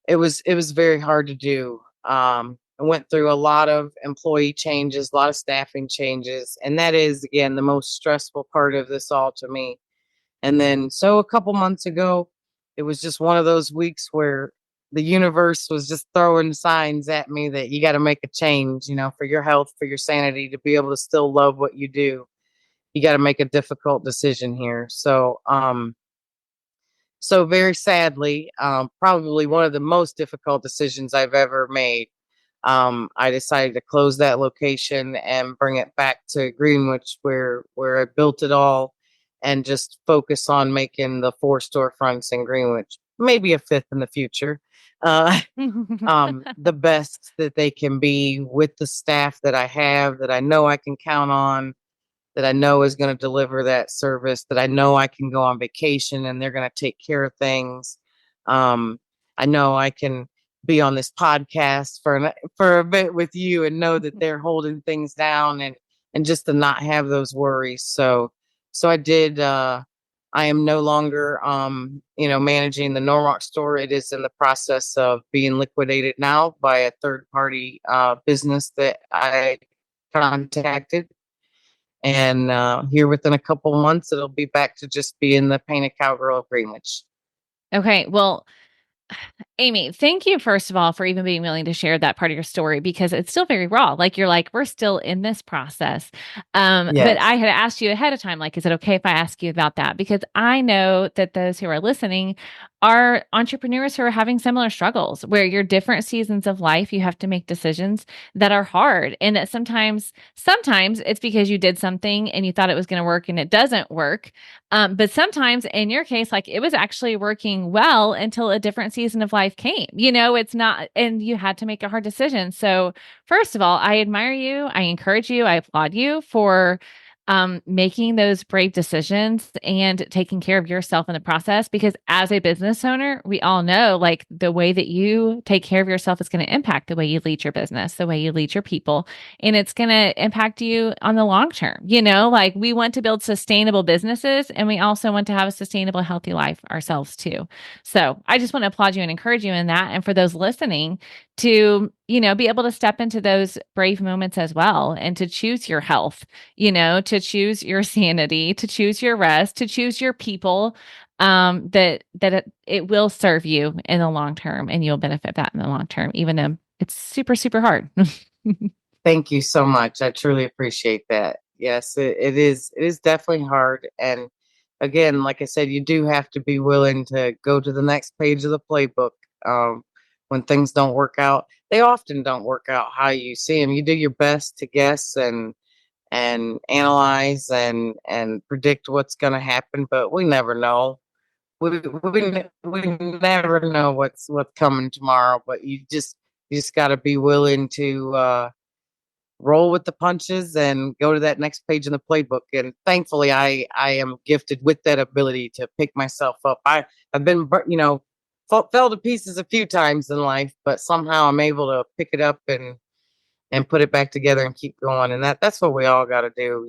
it was very hard to do. I went through a lot of employee changes, a lot of staffing changes, and that is again the most stressful part of this all to me. And then so a couple months ago, it was just one of those weeks where the universe was just throwing signs at me that you got to make a change, for your health, for your sanity, to be able to still love what you do. You got to make a difficult decision here. So very sadly, probably one of the most difficult decisions I've ever made. I decided to close that location and bring it back to Greenwich, where I built it all, and just focus on making the 4 storefronts in Greenwich, maybe a 5th in the future. Uh, the best that they can be with the staff that I have, that I know I can count on, that I know is going to deliver that service, that I know I can go on vacation and they're going to take care of things. I know I can be on this podcast for a bit with you and know that they're holding things down, and just to not have those worries. So I did. I am no longer, managing the Norwalk store. It is in the process of being liquidated now by a third party business that I contacted. And here within a couple months, it'll be back to just being the Painted Cowgirl of Greenwich. Okay. Well, Amy, thank you, first of all, for even being willing to share that part of your story, because it's still very raw. Like, you're like, we're still in this process. But I Yes. had asked you ahead of time, like, is it okay if I ask you about that? Because I know that those who are listening are entrepreneurs who are having similar struggles, where you're different seasons of life, you have to make decisions that are hard. And that sometimes it's because you did something and you thought it was going to work and it doesn't work. But sometimes in your case, like, it was actually working well until a different season of life came. It's not, and you had to make a hard decision. So, first of all, I admire you. I encourage you. I applaud you for making those brave decisions and taking care of yourself in the process. Because as a business owner, we all know, like, the way that you take care of yourself is going to impact the way you lead your business, the way you lead your people, and it's going to impact you on the long term. Like, we want to build sustainable businesses, and we also want to have a sustainable, healthy life ourselves too. So I just want to applaud you and encourage you in that. And for those listening, to be able to step into those brave moments as well, and to choose your health, to choose your sanity, to choose your rest, to choose your people, that it will serve you in the long term, and you'll benefit that in the long term, even though it's super, super hard. Thank you so much. I truly appreciate that. Yes, it is. It is definitely hard. And again, like I said, you do have to be willing to go to the next page of the playbook. Um, when things don't work out, they often don't work out how you see them. You do your best to guess and analyze and predict what's going to happen, but we never know. We never know what's coming tomorrow. But you just got to be willing to roll with the punches and go to that next page in the playbook. And thankfully, I am gifted with that ability to pick myself up. I've been fell to pieces a few times in life, but somehow I'm able to pick it up and put it back together and keep going. And that's what we all got to do,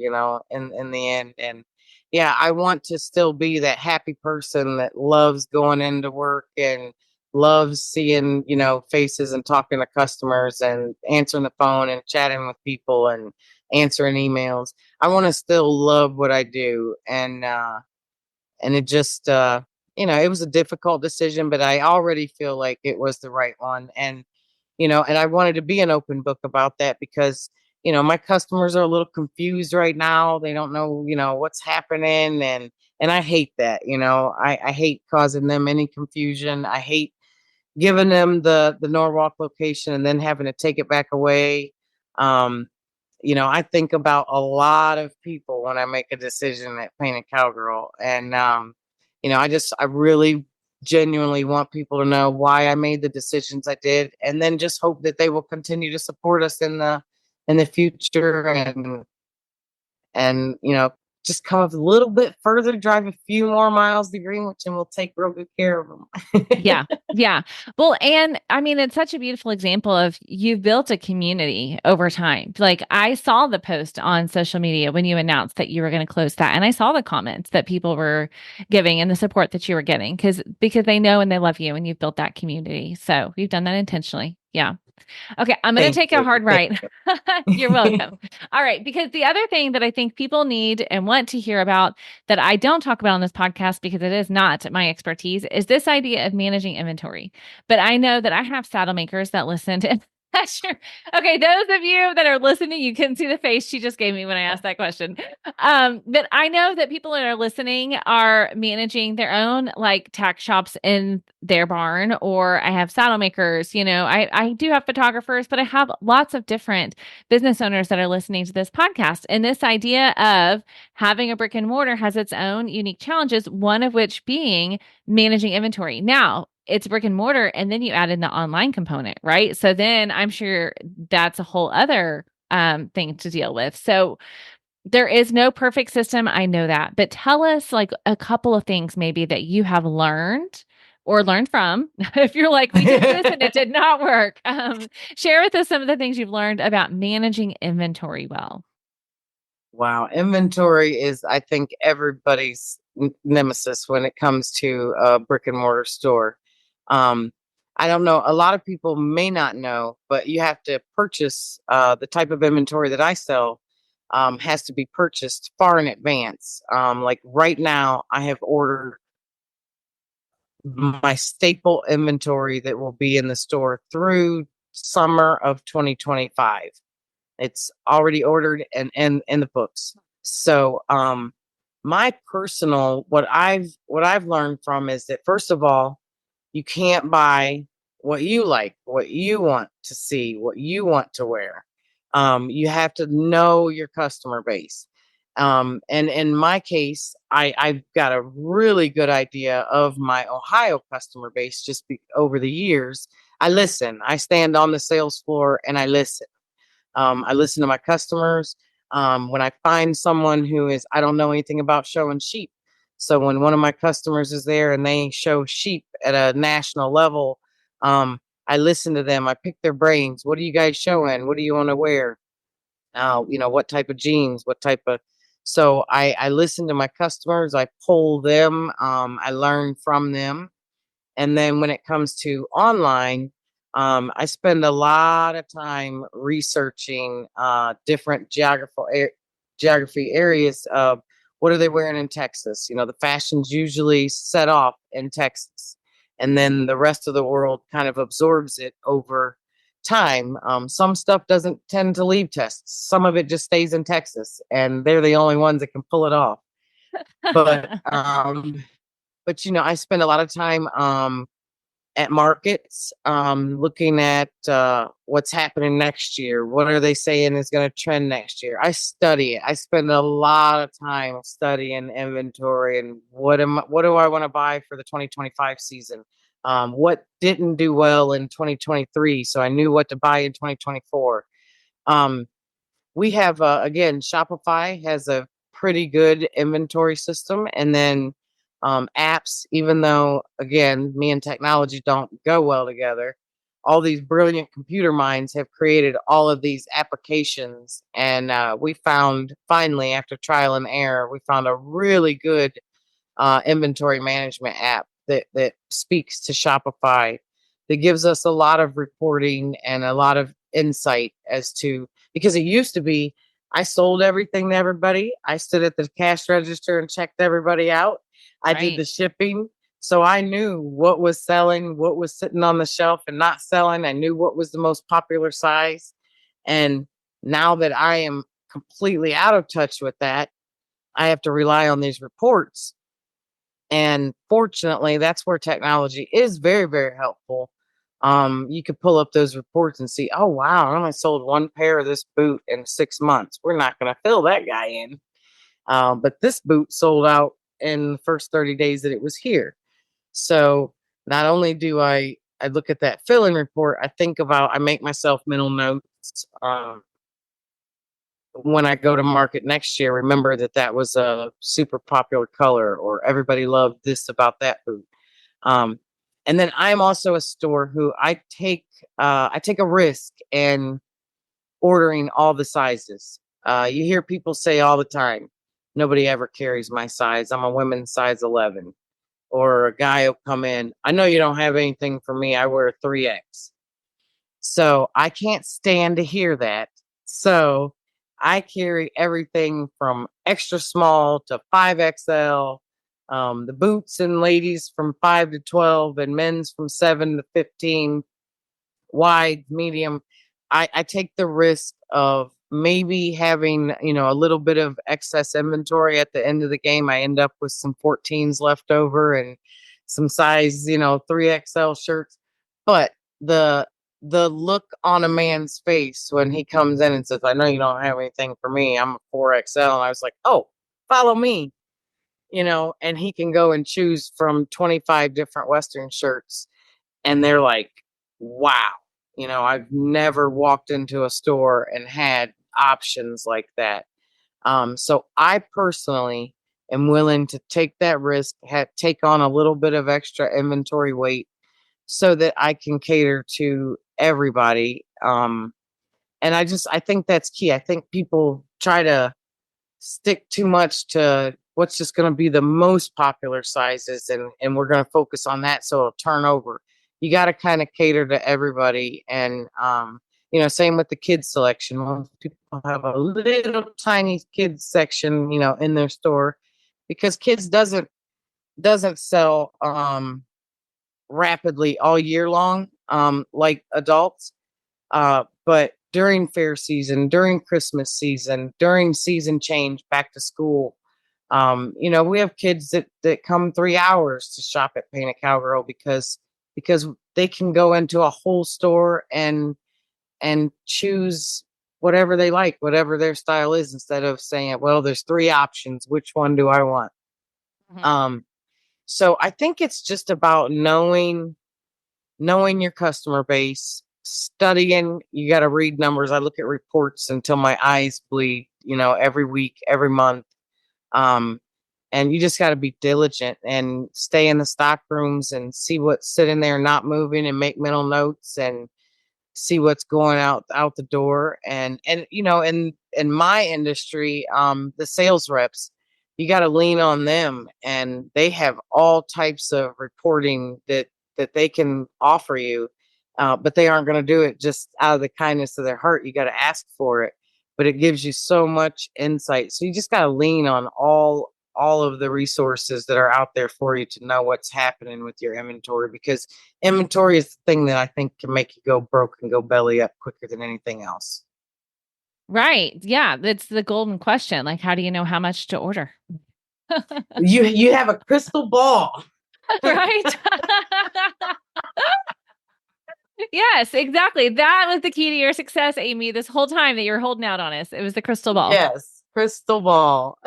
in the end. And yeah, I want to still be that happy person that loves going into work and loves seeing, faces and talking to customers and answering the phone and chatting with people and answering emails. I want to still love what I do. And it just, it was a difficult decision, but I already feel like it was the right one. And I wanted to be an open book about that because, my customers are a little confused right now. They don't know, what's happening. And I hate that, I hate causing them any confusion. I hate giving them the Norwalk location and then having to take it back away. Um, I think about a lot of people when I make a decision at Painted Cowgirl. And, I really genuinely want people to know why I made the decisions I did, and then just hope that they will continue to support us in the future. And just come a little bit further, drive a few more miles to Greenwich, and we'll take real good care of them. Yeah. Yeah. Well, and I mean, it's such a beautiful example of you've built a community over time. Like I saw the post on social media when you announced that you were going to close that. And I saw the comments that people were giving and the support that you were getting because they know and they love you and you've built that community. So you've done that intentionally. Yeah. Okay, I'm going to Thank take a you. hard Thank right. You're welcome. All right, because the other thing that I think people need and want to hear about that I don't talk about on this podcast because it is not my expertise is this idea of managing inventory. But I know that I have saddle makers that listen to Sure. Okay, those of you that are listening, you couldn't see the face she just gave me when I asked that question. But I know that people that are listening are managing their own like tack shops in their barn, or I have saddle makers, I do have photographers, but I have lots of different business owners that are listening to this podcast. And this idea of having a brick and mortar has its own unique challenges, one of which being managing inventory. Now, it's brick and mortar, and then you add in the online component, right? So then I'm sure that's a whole other thing to deal with. So there is no perfect system. I know that, but tell us like a couple of things maybe that you have learned or learned from. If you're like, we did this and it did not work, share with us some of the things you've learned about managing inventory well. Wow. Inventory is, I think, everybody's nemesis when it comes to a brick and mortar store. Um, I don't know. A lot of people may not know, but you have to purchase the type of inventory that I sell has to be purchased far in advance. Like right now, I have ordered my staple inventory that will be in the store through summer of 2025. It's already ordered and in the books. So my personal what I've learned from is that, first of all, you can't buy what you like, what you want to see, what you want to wear. You have to know your customer base. And in my case, I've got a really good idea of my Ohio customer base over the years. I listen. I stand on the sales floor and I listen. I listen to my customers. When I find someone I don't know anything about showing sheep. So when one of my customers is there and they show sheep at a national level, I listen to them. I pick their brains. What are you guys showing? What do you want to wear? What type of jeans? So I listen to my customers. I poll them. I learn from them. And then when it comes to online, I spend a lot of time researching different geography areas of what are they wearing in Texas. The fashion's usually set off in Texas, and then the rest of the world kind of absorbs it over time. Some stuff doesn't tend to leave Texas. Some of it just stays in Texas, and they're the only ones that can pull it off. But I spend a lot of time at markets, looking at what's happening next year. What are they saying is going to trend next year? I study it. I spend a lot of time studying inventory and what do I want to buy for the 2025 season? What didn't do well in 2023, so I knew what to buy in 2024. We have again, Shopify has a pretty good inventory system, and then apps, even though again me and technology don't go well together, all these brilliant computer minds have created all of these applications. And we found, finally, after trial and error, we found a really good inventory management app that speaks to Shopify, that gives us a lot of reporting and a lot of insight as to, because it used to be I sold everything to everybody. I stood at the cash register and checked everybody out. I did the shipping. So I knew what was selling, what was sitting on the shelf and not selling. I knew what was the most popular size. And Now that I am completely out of touch with that, I have to rely on these reports. And fortunately, that's where technology is very, very helpful. You could pull up those reports and see, oh, wow, I only sold one pair of this boot in 6 months. We're not going to fill that guy in. But this boot sold out in the first 30 days that it was here. So not only do I look at that fill-in report, I make myself mental notes. When I go to market next year, remember that was a super popular color, or everybody loved this about that boot. Um, and then I'm also a store who I take a risk in ordering all the sizes. You hear people say all the time, nobody ever carries my size. I'm a women's size 11. Or a guy will come in, I know you don't have anything for me. I wear 3X. So I can't stand to hear that. So I carry everything from extra small to 5XL, the boots and ladies from 5 to 12, and men's from 7 to 15, wide, medium. I take the risk of maybe having, a little bit of excess inventory at the end of the game. I end up with some 14s left over and some size, 3XL shirts. But the look on a man's face when he comes in and says, I know you don't have anything for me. I'm a 4XL. And I was like, oh, follow me, and he can go and choose from 25 different Western shirts. And they're like, wow, I've never walked into a store and had options like that. So I personally am willing to take that risk, take on a little bit of extra inventory weight so that I can cater to everybody. And I think that's key. I think people try to stick too much to what's just going to be the most popular sizes, and we're going to focus on that so it'll turn over. You got to kind of cater to everybody. And same with the kids selection. Most people have a little tiny kids section, in their store, because kids doesn't sell rapidly all year long, like adults. But during fair season, during Christmas season, during season change, back to school, we have kids that come 3 hours to shop at Painted Cowgirl because they can go into a whole store and choose whatever they like, whatever their style is, instead of saying, well, there's 3 options. Which one do I want? Mhm. So I think it's just about knowing your customer base, studying. You got to read numbers. I look at reports until my eyes bleed, every week, every month. And you just got to be diligent and stay in the stock rooms and see what's sitting there not moving, and make mental notes and see what's going out the door. And in my industry, the sales reps, you got to lean on them, and they have all types of reporting that they can offer you. But they aren't going to do it just out of the kindness of their heart. You got to ask for it, but it gives you so much insight. So you just got to lean on all of the resources that are out there for you to know what's happening with your inventory, because inventory is the thing that I think can make you go broke and go belly up quicker than anything else. Right. Yeah. That's the golden question. Like, how do you know how much to order? You have a crystal ball. Right. Yes, exactly. That was the key to your success, Amy, this whole time that you were holding out on us. It was the crystal ball. Yes, crystal ball.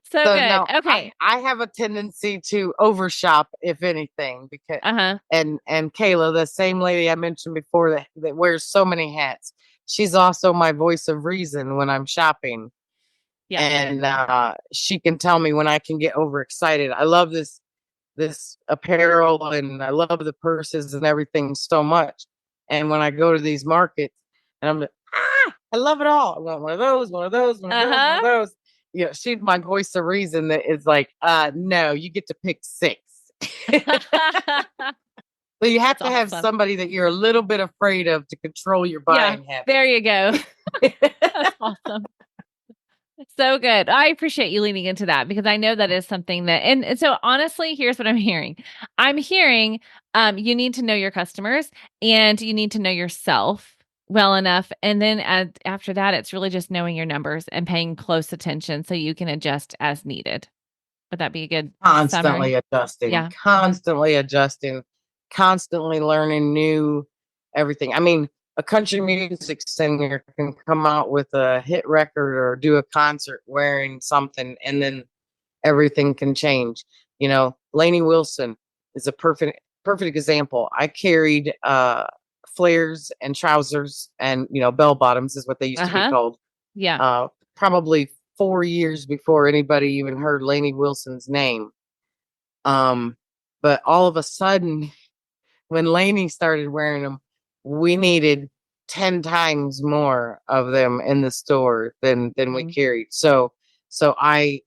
So So good. no, Okay. I have a tendency to overshop, if anything, because Uh-huh. and Kayla, the same lady I mentioned before that wears so many hats, she's also my voice of reason when I'm shopping. Yeah. And she can tell me when I can get overexcited. I love this apparel, and I love the purses and everything so much. And when I go to these markets, and I'm like, I love it all. I want one of those, one of those, one of those, one of Uh-huh. those. She's my voice of reason that is like, no, you get to pick 6. So you have That's to have awesome. somebody that you're a little bit afraid of to control your buying habits. There you go. That's awesome. So good. I appreciate you leaning into that, because I know that is something that, and so honestly, here's what I'm hearing. I'm hearing you need to know your customers, and you need to know yourself well enough. And then after that, it's really just knowing your numbers and paying close attention so you can adjust as needed. Would that be a good Constantly summary? adjusting, Yeah. constantly adjusting, constantly learning new everything. I mean, a country music singer can come out with a hit record or do a concert wearing something, and then everything can change. You know, Lainey Wilson is a perfect example. I carried flares and trousers and, you know, bell bottoms is what they used to be Uh-huh. called. Yeah. Probably 4 years before anybody even heard Lainey Wilson's name. Um, but all of a sudden, when Lainey started wearing them, we needed 10 times more of them in the store than we Mhm. carried. So I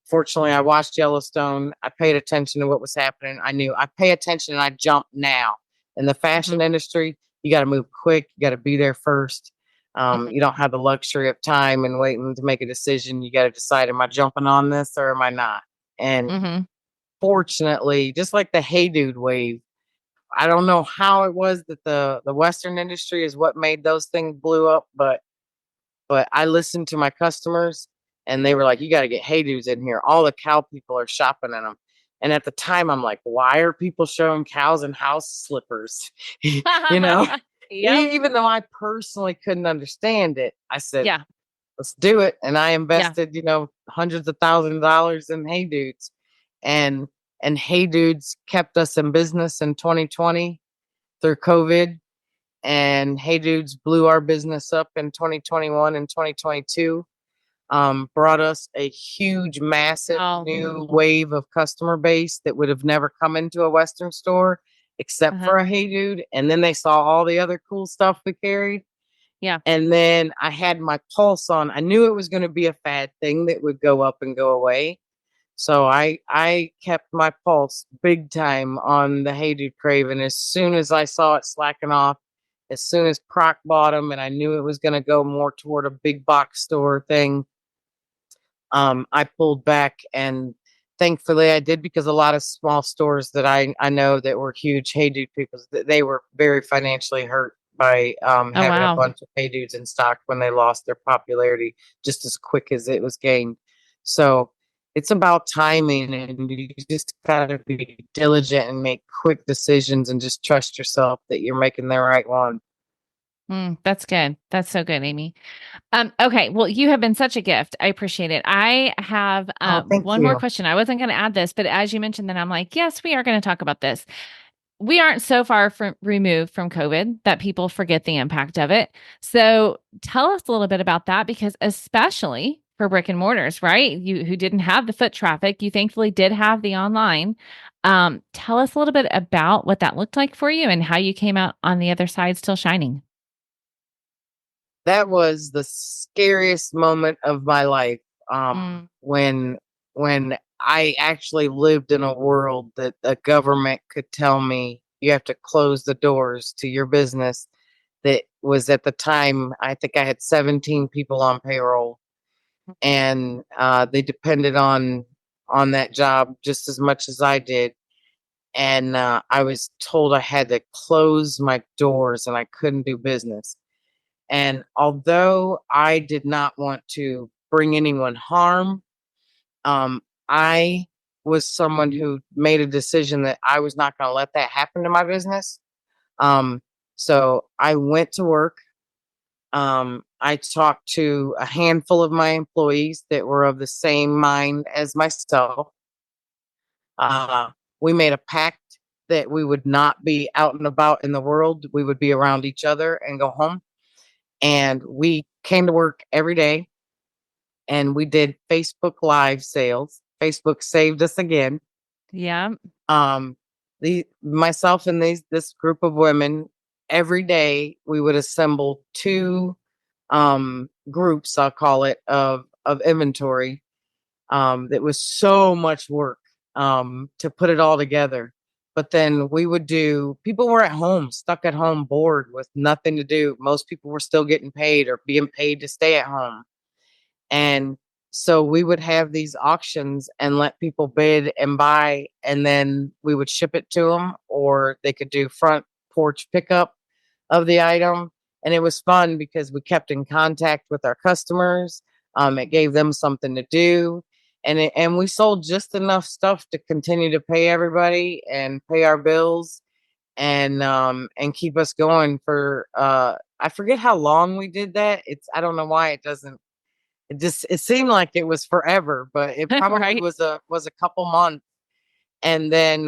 fortunately I watched Yellowstone. I paid attention to what was happening. I knew I pay attention and I jump now. In the fashion Mhm. industry, you got to move quick. You got to be there first. Mhm. You don't have the luxury of time and waiting to make a decision. You got to decide: am I jumping on this or am I not? And Mhm. fortunately, just like the Hey Dude wave, I don't know how it was that the Western industry is what made those things blew up, but I listened to my customers and they were like, you got to get Hey Dudes in here. All the cow people are shopping in them. And at the time, I'm like, why are people showing cows in house slippers? You know, Yep. even though I personally couldn't understand it, I said, Yeah. let's do it. And I Yeah. invested, you know, hundreds of thousands of dollars in Hey Dudes. And and Hey Dudes kept us in business in 2020 through COVID. And Hey Dudes blew our business up in 2021 and 2022. Brought us a huge, massive Oh. new wave of customer base that would have never come into a Western store except Uh-huh. for a Hey Dude. And then they saw all the other cool stuff we carried. Yeah. And then I had my pulse on. I knew it was going to be a fad thing that would go up and go away. So I kept my pulse big time on the Hey Dude crave. And as soon as I saw it slacking off, as soon as Proc bought them and I knew it was going to go more toward a big box store thing, I pulled back. And thankfully I did, because a lot of small stores that I know that were huge Hey Dude people, they were very financially hurt by Oh, having a wow. bunch of Hey Dudes in stock when they lost their popularity just as quick as it was gained. So it's about timing, and you just gotta be diligent and make quick decisions and just trust yourself that you're making the right one. That's good. That's so good, Amy. Okay. Well, you have been such a gift. I appreciate it. I have Oh, thank one more you. question. I wasn't going to add this, but as you mentioned, then I'm like, yes, we are going to talk about this. We aren't so far from removed from COVID that people forget the impact of it. So tell us a little bit about that, because especially for brick and mortars, right? You who didn't have the foot traffic, you thankfully did have the online. Tell us a little bit about what that looked like for you and how you came out on the other side still shining. That was the scariest moment of my life. Mm, When I actually lived in a world that the government could tell me you have to close the doors to your business. That was, at the time, I think I had 17 people on payroll, and they depended on that job just as much as I did. And I was told I had to close my doors and I couldn't do business. And although I did not want to bring anyone harm, um, I was someone who made a decision that I was not going to let that happen to my business. Um, so I went to work. I talked to a handful of my employees that were of the same mind as myself. Uh, we made a pact that we would not be out and about in the world. We would be around each other and go home. And we came to work every day and we did Facebook Live sales. Facebook saved us again. yeah. Um, the myself and this group of women, every day we would assemble two groups, I'll call it, of inventory. That was so much work to put it all together. But then we would do, people were at home, stuck at home, bored with nothing to do. Most people were still getting paid or being paid to stay at home. And so we would have these auctions and let people bid and buy, and then we would ship it to them, or they could do front porch pickup of the item. and it was fun because we kept in contact with our customers. It gave them something to do, and we sold just enough stuff to continue to pay everybody and pay our bills, and keep us going for I forget how long we did that. I don't know why it doesn't it seemed like it was forever, but it probably Right. was a couple months. And then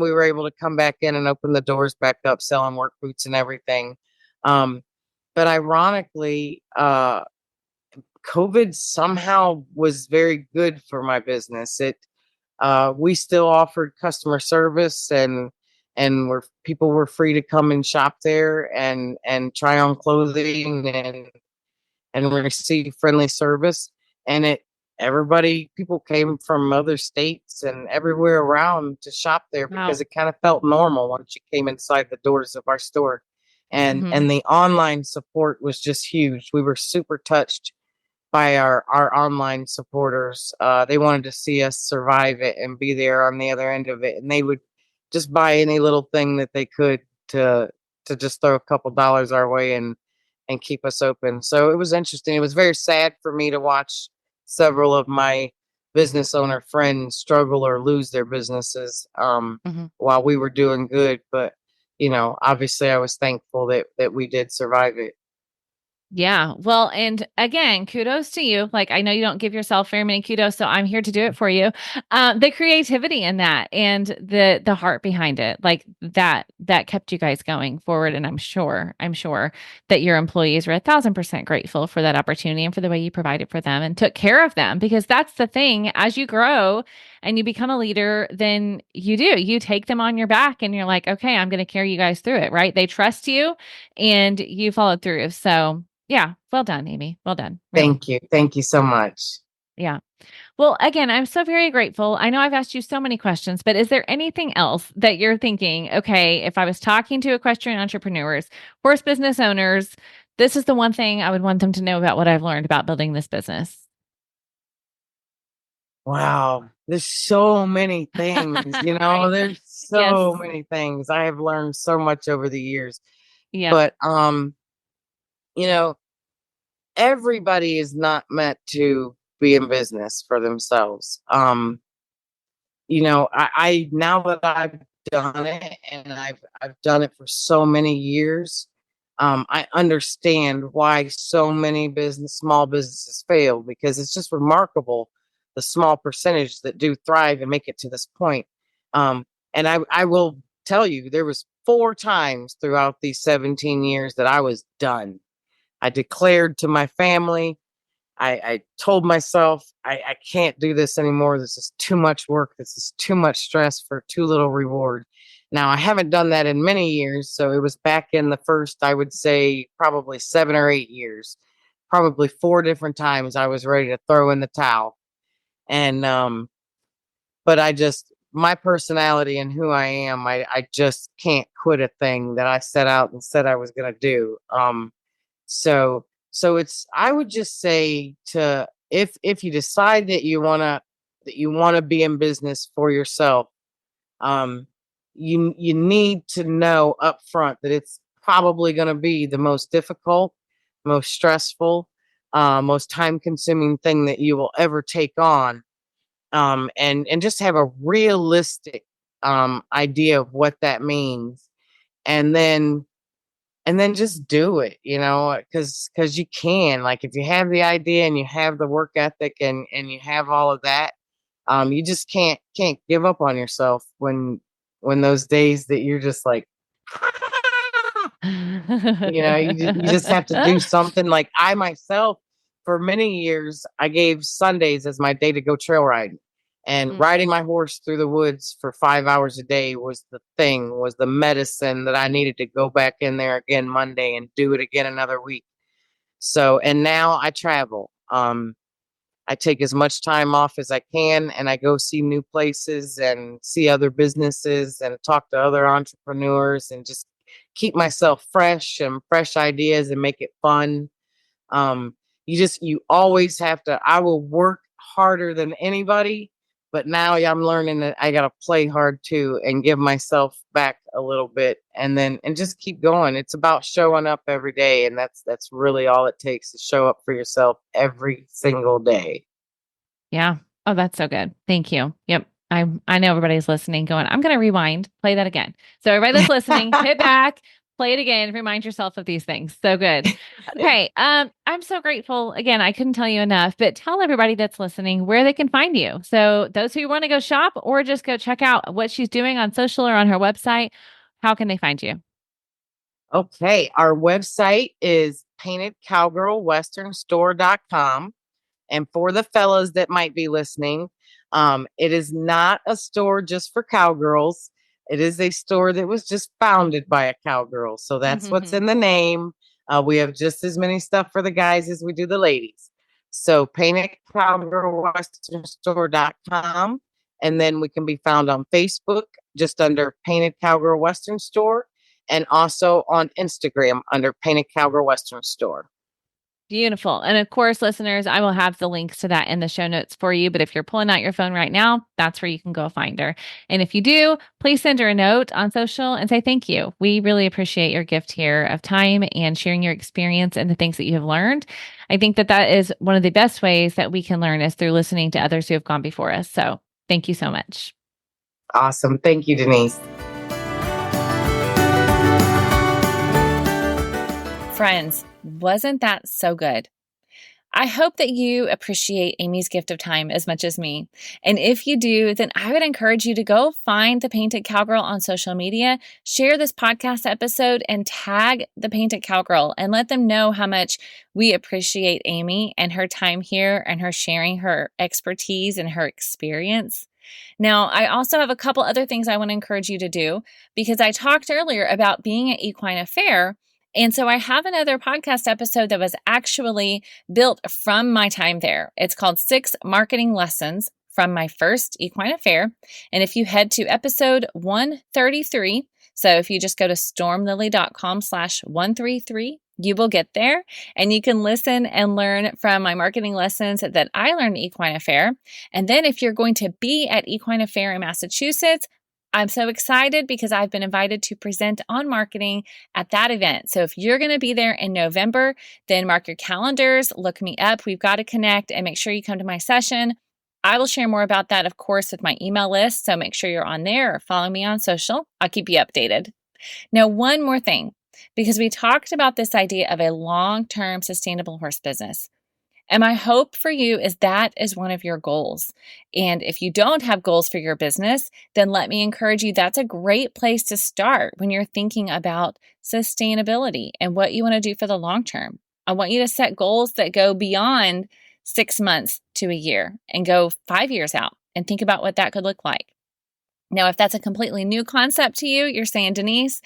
we were able to come back in and open the doors back up, selling work boots and everything. Um, but ironically, COVID somehow was very good for my business. We still offered customer service, and where people were free to come and shop there and try on clothing and receive friendly service. And people came from other states and everywhere around to shop there because Wow. it kind of felt normal once you came inside the doors of our store. and Hmm. and the online support was just huge. We were super touched by our online supporters. They wanted to see us survive it and be there on the other end of it, and they would just buy any little thing that they could to to just throw a couple dollars our way and keep us open. So it was interesting. It was very sad for me to watch several of my business owner friends struggle or lose their businesses Hmm. while we were doing good. But obviously, I was thankful that we did survive it. Yeah. Well, and again, kudos to you. Like, I know you don't give yourself very many kudos, so I'm here to do it for you. The creativity in that and the heart behind it, like that kept you guys going forward. And I'm sure that your employees were 1,000% grateful for that opportunity and for the way you provided for them and took care of them. Because that's the thing, as you grow and you become a leader, then you take them on your back and you're like, okay, I'm going to carry you guys through it, right? They trust you and you followed through. So yeah, well done, Amy. Well done, really. Thank you. Thank you so much. Yeah. Well, again, I'm so very grateful. I know I've asked you so many questions, but is there anything else that you're thinking, okay, if I was talking to equestrian entrepreneurs, horse business owners, this is the one thing I would want them to know about what I've learned about building this business? Wow. There's so many things, Right. there's Yes. so many things. I have learned so much over the years. Yep. But you know, everybody is not meant to be in business for themselves. I now that I've done it and I've done it for so many years, I understand why so many small businesses fail, because it's just remarkable the small percentage that do thrive and make it to this point. Um, and I will tell you, there was 4 times throughout these 17 years that I was done. I declared to my family, I told myself I can't do this anymore. This is too much work. This is too much stress for too little reward. Now, I haven't done that in many years. So it was back in the first, I would say, probably 7 or 8 years, probably 4 different times I was ready to throw in the towel. And, but my personality and who I am, I just can't quit a thing that I set out and said I was going to do. So I would just say, to if you decide that you want to be in business for yourself, um you need to know up front that it's probably going to be the most difficult, most stressful, most time consuming thing that you will ever take on. And just have a realistic idea of what that means, and then just do it, because you can. Like, if you have the idea and you have the work ethic and you have all of that, you just can't give up on yourself when those days that you're just like, you just have to do something. Like, I myself, for many years, I gave Sundays as my day to go trail riding. And Mm. riding my horse through the woods for 5 hours a day was the medicine that I needed to go back in there again Monday and do it again another week. So, and now I travel. I take as much time off as I can, and I go see new places and see other businesses and talk to other entrepreneurs and just keep myself fresh and fresh ideas and make it fun. You always have to. I will work harder than anybody, But now I'm learning that I got to play hard too and give myself back a little bit and just keep going. It's about showing up every day. And that's really all it takes to show up for yourself every single day. Yeah. Oh, that's so good. Thank you. Yep. I know everybody's listening going, I'm going to rewind, play that again. So everybody that's listening, hit back, play it again, remind yourself of these things. So good. Okay. I'm so grateful. Again, I couldn't tell you enough, but tell everybody that's listening where they can find you. So those who want to go shop or just go check out what she's doing on social or on her website, how can they find you? Okay. Our website is paintedcowgirlwesternstore.com. And for the fellas that might be listening, it is not a store just for cowgirls. It is a store that was just founded by a cowgirl. So that's what's in the name. We have just as many stuff for the guys as we do the ladies. So paintedcowgirlwesternstore.com. And then we can be found on Facebook just under Painted Cowgirl Western Store. And also on Instagram under Painted Cowgirl Western Store. Beautiful. And of course, listeners, I will have the links to that in the show notes for you. But if you're pulling out your phone right now, that's where you can go find her. And if you do, please send her a note on social and say thank you. We really appreciate your gift here of time and sharing your experience and the things that you have learned. I think that that is one of the best ways that we can learn is through listening to others who have gone before us. So thank you so much. Awesome. Thank you, Denise. Friends, wasn't that so good? I hope that you appreciate Amy's gift of time as much as me. And if you do, then I would encourage you to go find the Painted Cowgirl on social media, share this podcast episode, and tag the Painted Cowgirl and let them know how much we appreciate Amy and her time here and her sharing her expertise and her experience. Now, I also have a couple other things I want to encourage you to do because I talked earlier about being at Equine Affair. And so I have another podcast episode that was actually built from my time there. It's called 6 Marketing Lessons from My First Equine Affair. And if you head to episode 133, so if you just go to stormlily.com/133, you will get there and you can listen and learn from my marketing lessons that I learned at Equine Affair. And then if you're going to be at Equine Affair in Massachusetts, I'm so excited because I've been invited to present on marketing at that event. So if you're going to be there in November, then mark your calendars, look me up. We've got to connect and make sure you come to my session. I will share more about that, of course, with my email list. So make sure you're on there or follow me on social. I'll keep you updated. Now, one more thing, because we talked about this idea of a long-term sustainable horse business. And my hope for you is that is one of your goals. And if you don't have goals for your business, then let me encourage you. That's a great place to start when you're thinking about sustainability and what you want to do for the long term. I want you to set goals that go beyond 6 months to a year and go 5 years out and think about what that could look like. Now, if that's a completely new concept to you, you're saying, Denise,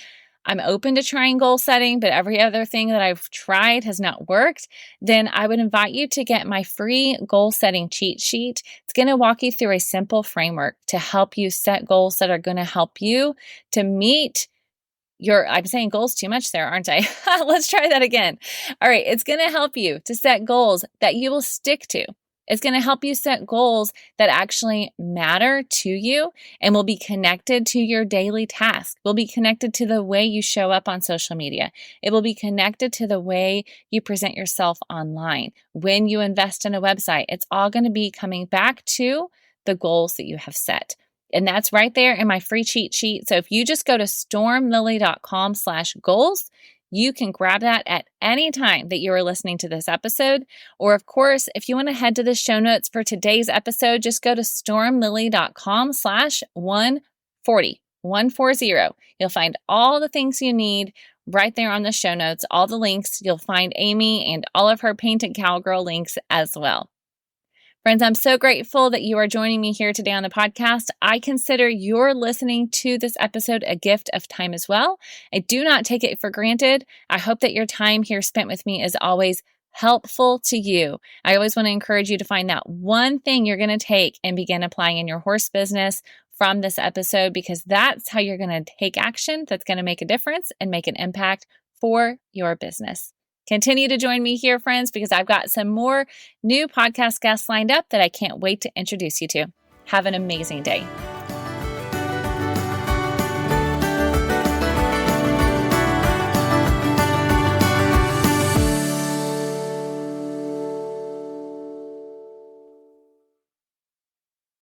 I'm open to trying goal setting, but every other thing that I've tried has not worked, then I would invite you to get my free goal setting cheat sheet. It's going to walk you through a simple framework to help you set goals that are going to help you to meet I'm saying goals too much there, aren't I? Let's try that again. All right. It's going to help you to set goals that you will stick to. It's going to help you set goals that actually matter to you and will be connected to your daily task, will be connected to the way you show up on social media. It will be connected to the way you present yourself online. When you invest in a website, it's all going to be coming back to the goals that you have set. And that's right there in my free cheat sheet. So if you just go to stormlily.com/goals, you can grab that at any time that you are listening to this episode. Or of course, if you want to head to the show notes for today's episode, just go to stormlily.com/140. You'll find all the things you need right there on the show notes, all the links. You'll find Amy and all of her Painted Cowgirl links as well. Friends, I'm so grateful that you are joining me here today on the podcast. I consider your listening to this episode a gift of time as well. I do not take it for granted. I hope that your time here spent with me is always helpful to you. I always want to encourage you to find that one thing you're going to take and begin applying in your horse business from this episode, because that's how you're going to take action that's going to make a difference and make an impact for your business. Continue to join me here, friends, because I've got some more new podcast guests lined up that I can't wait to introduce you to. Have an amazing day.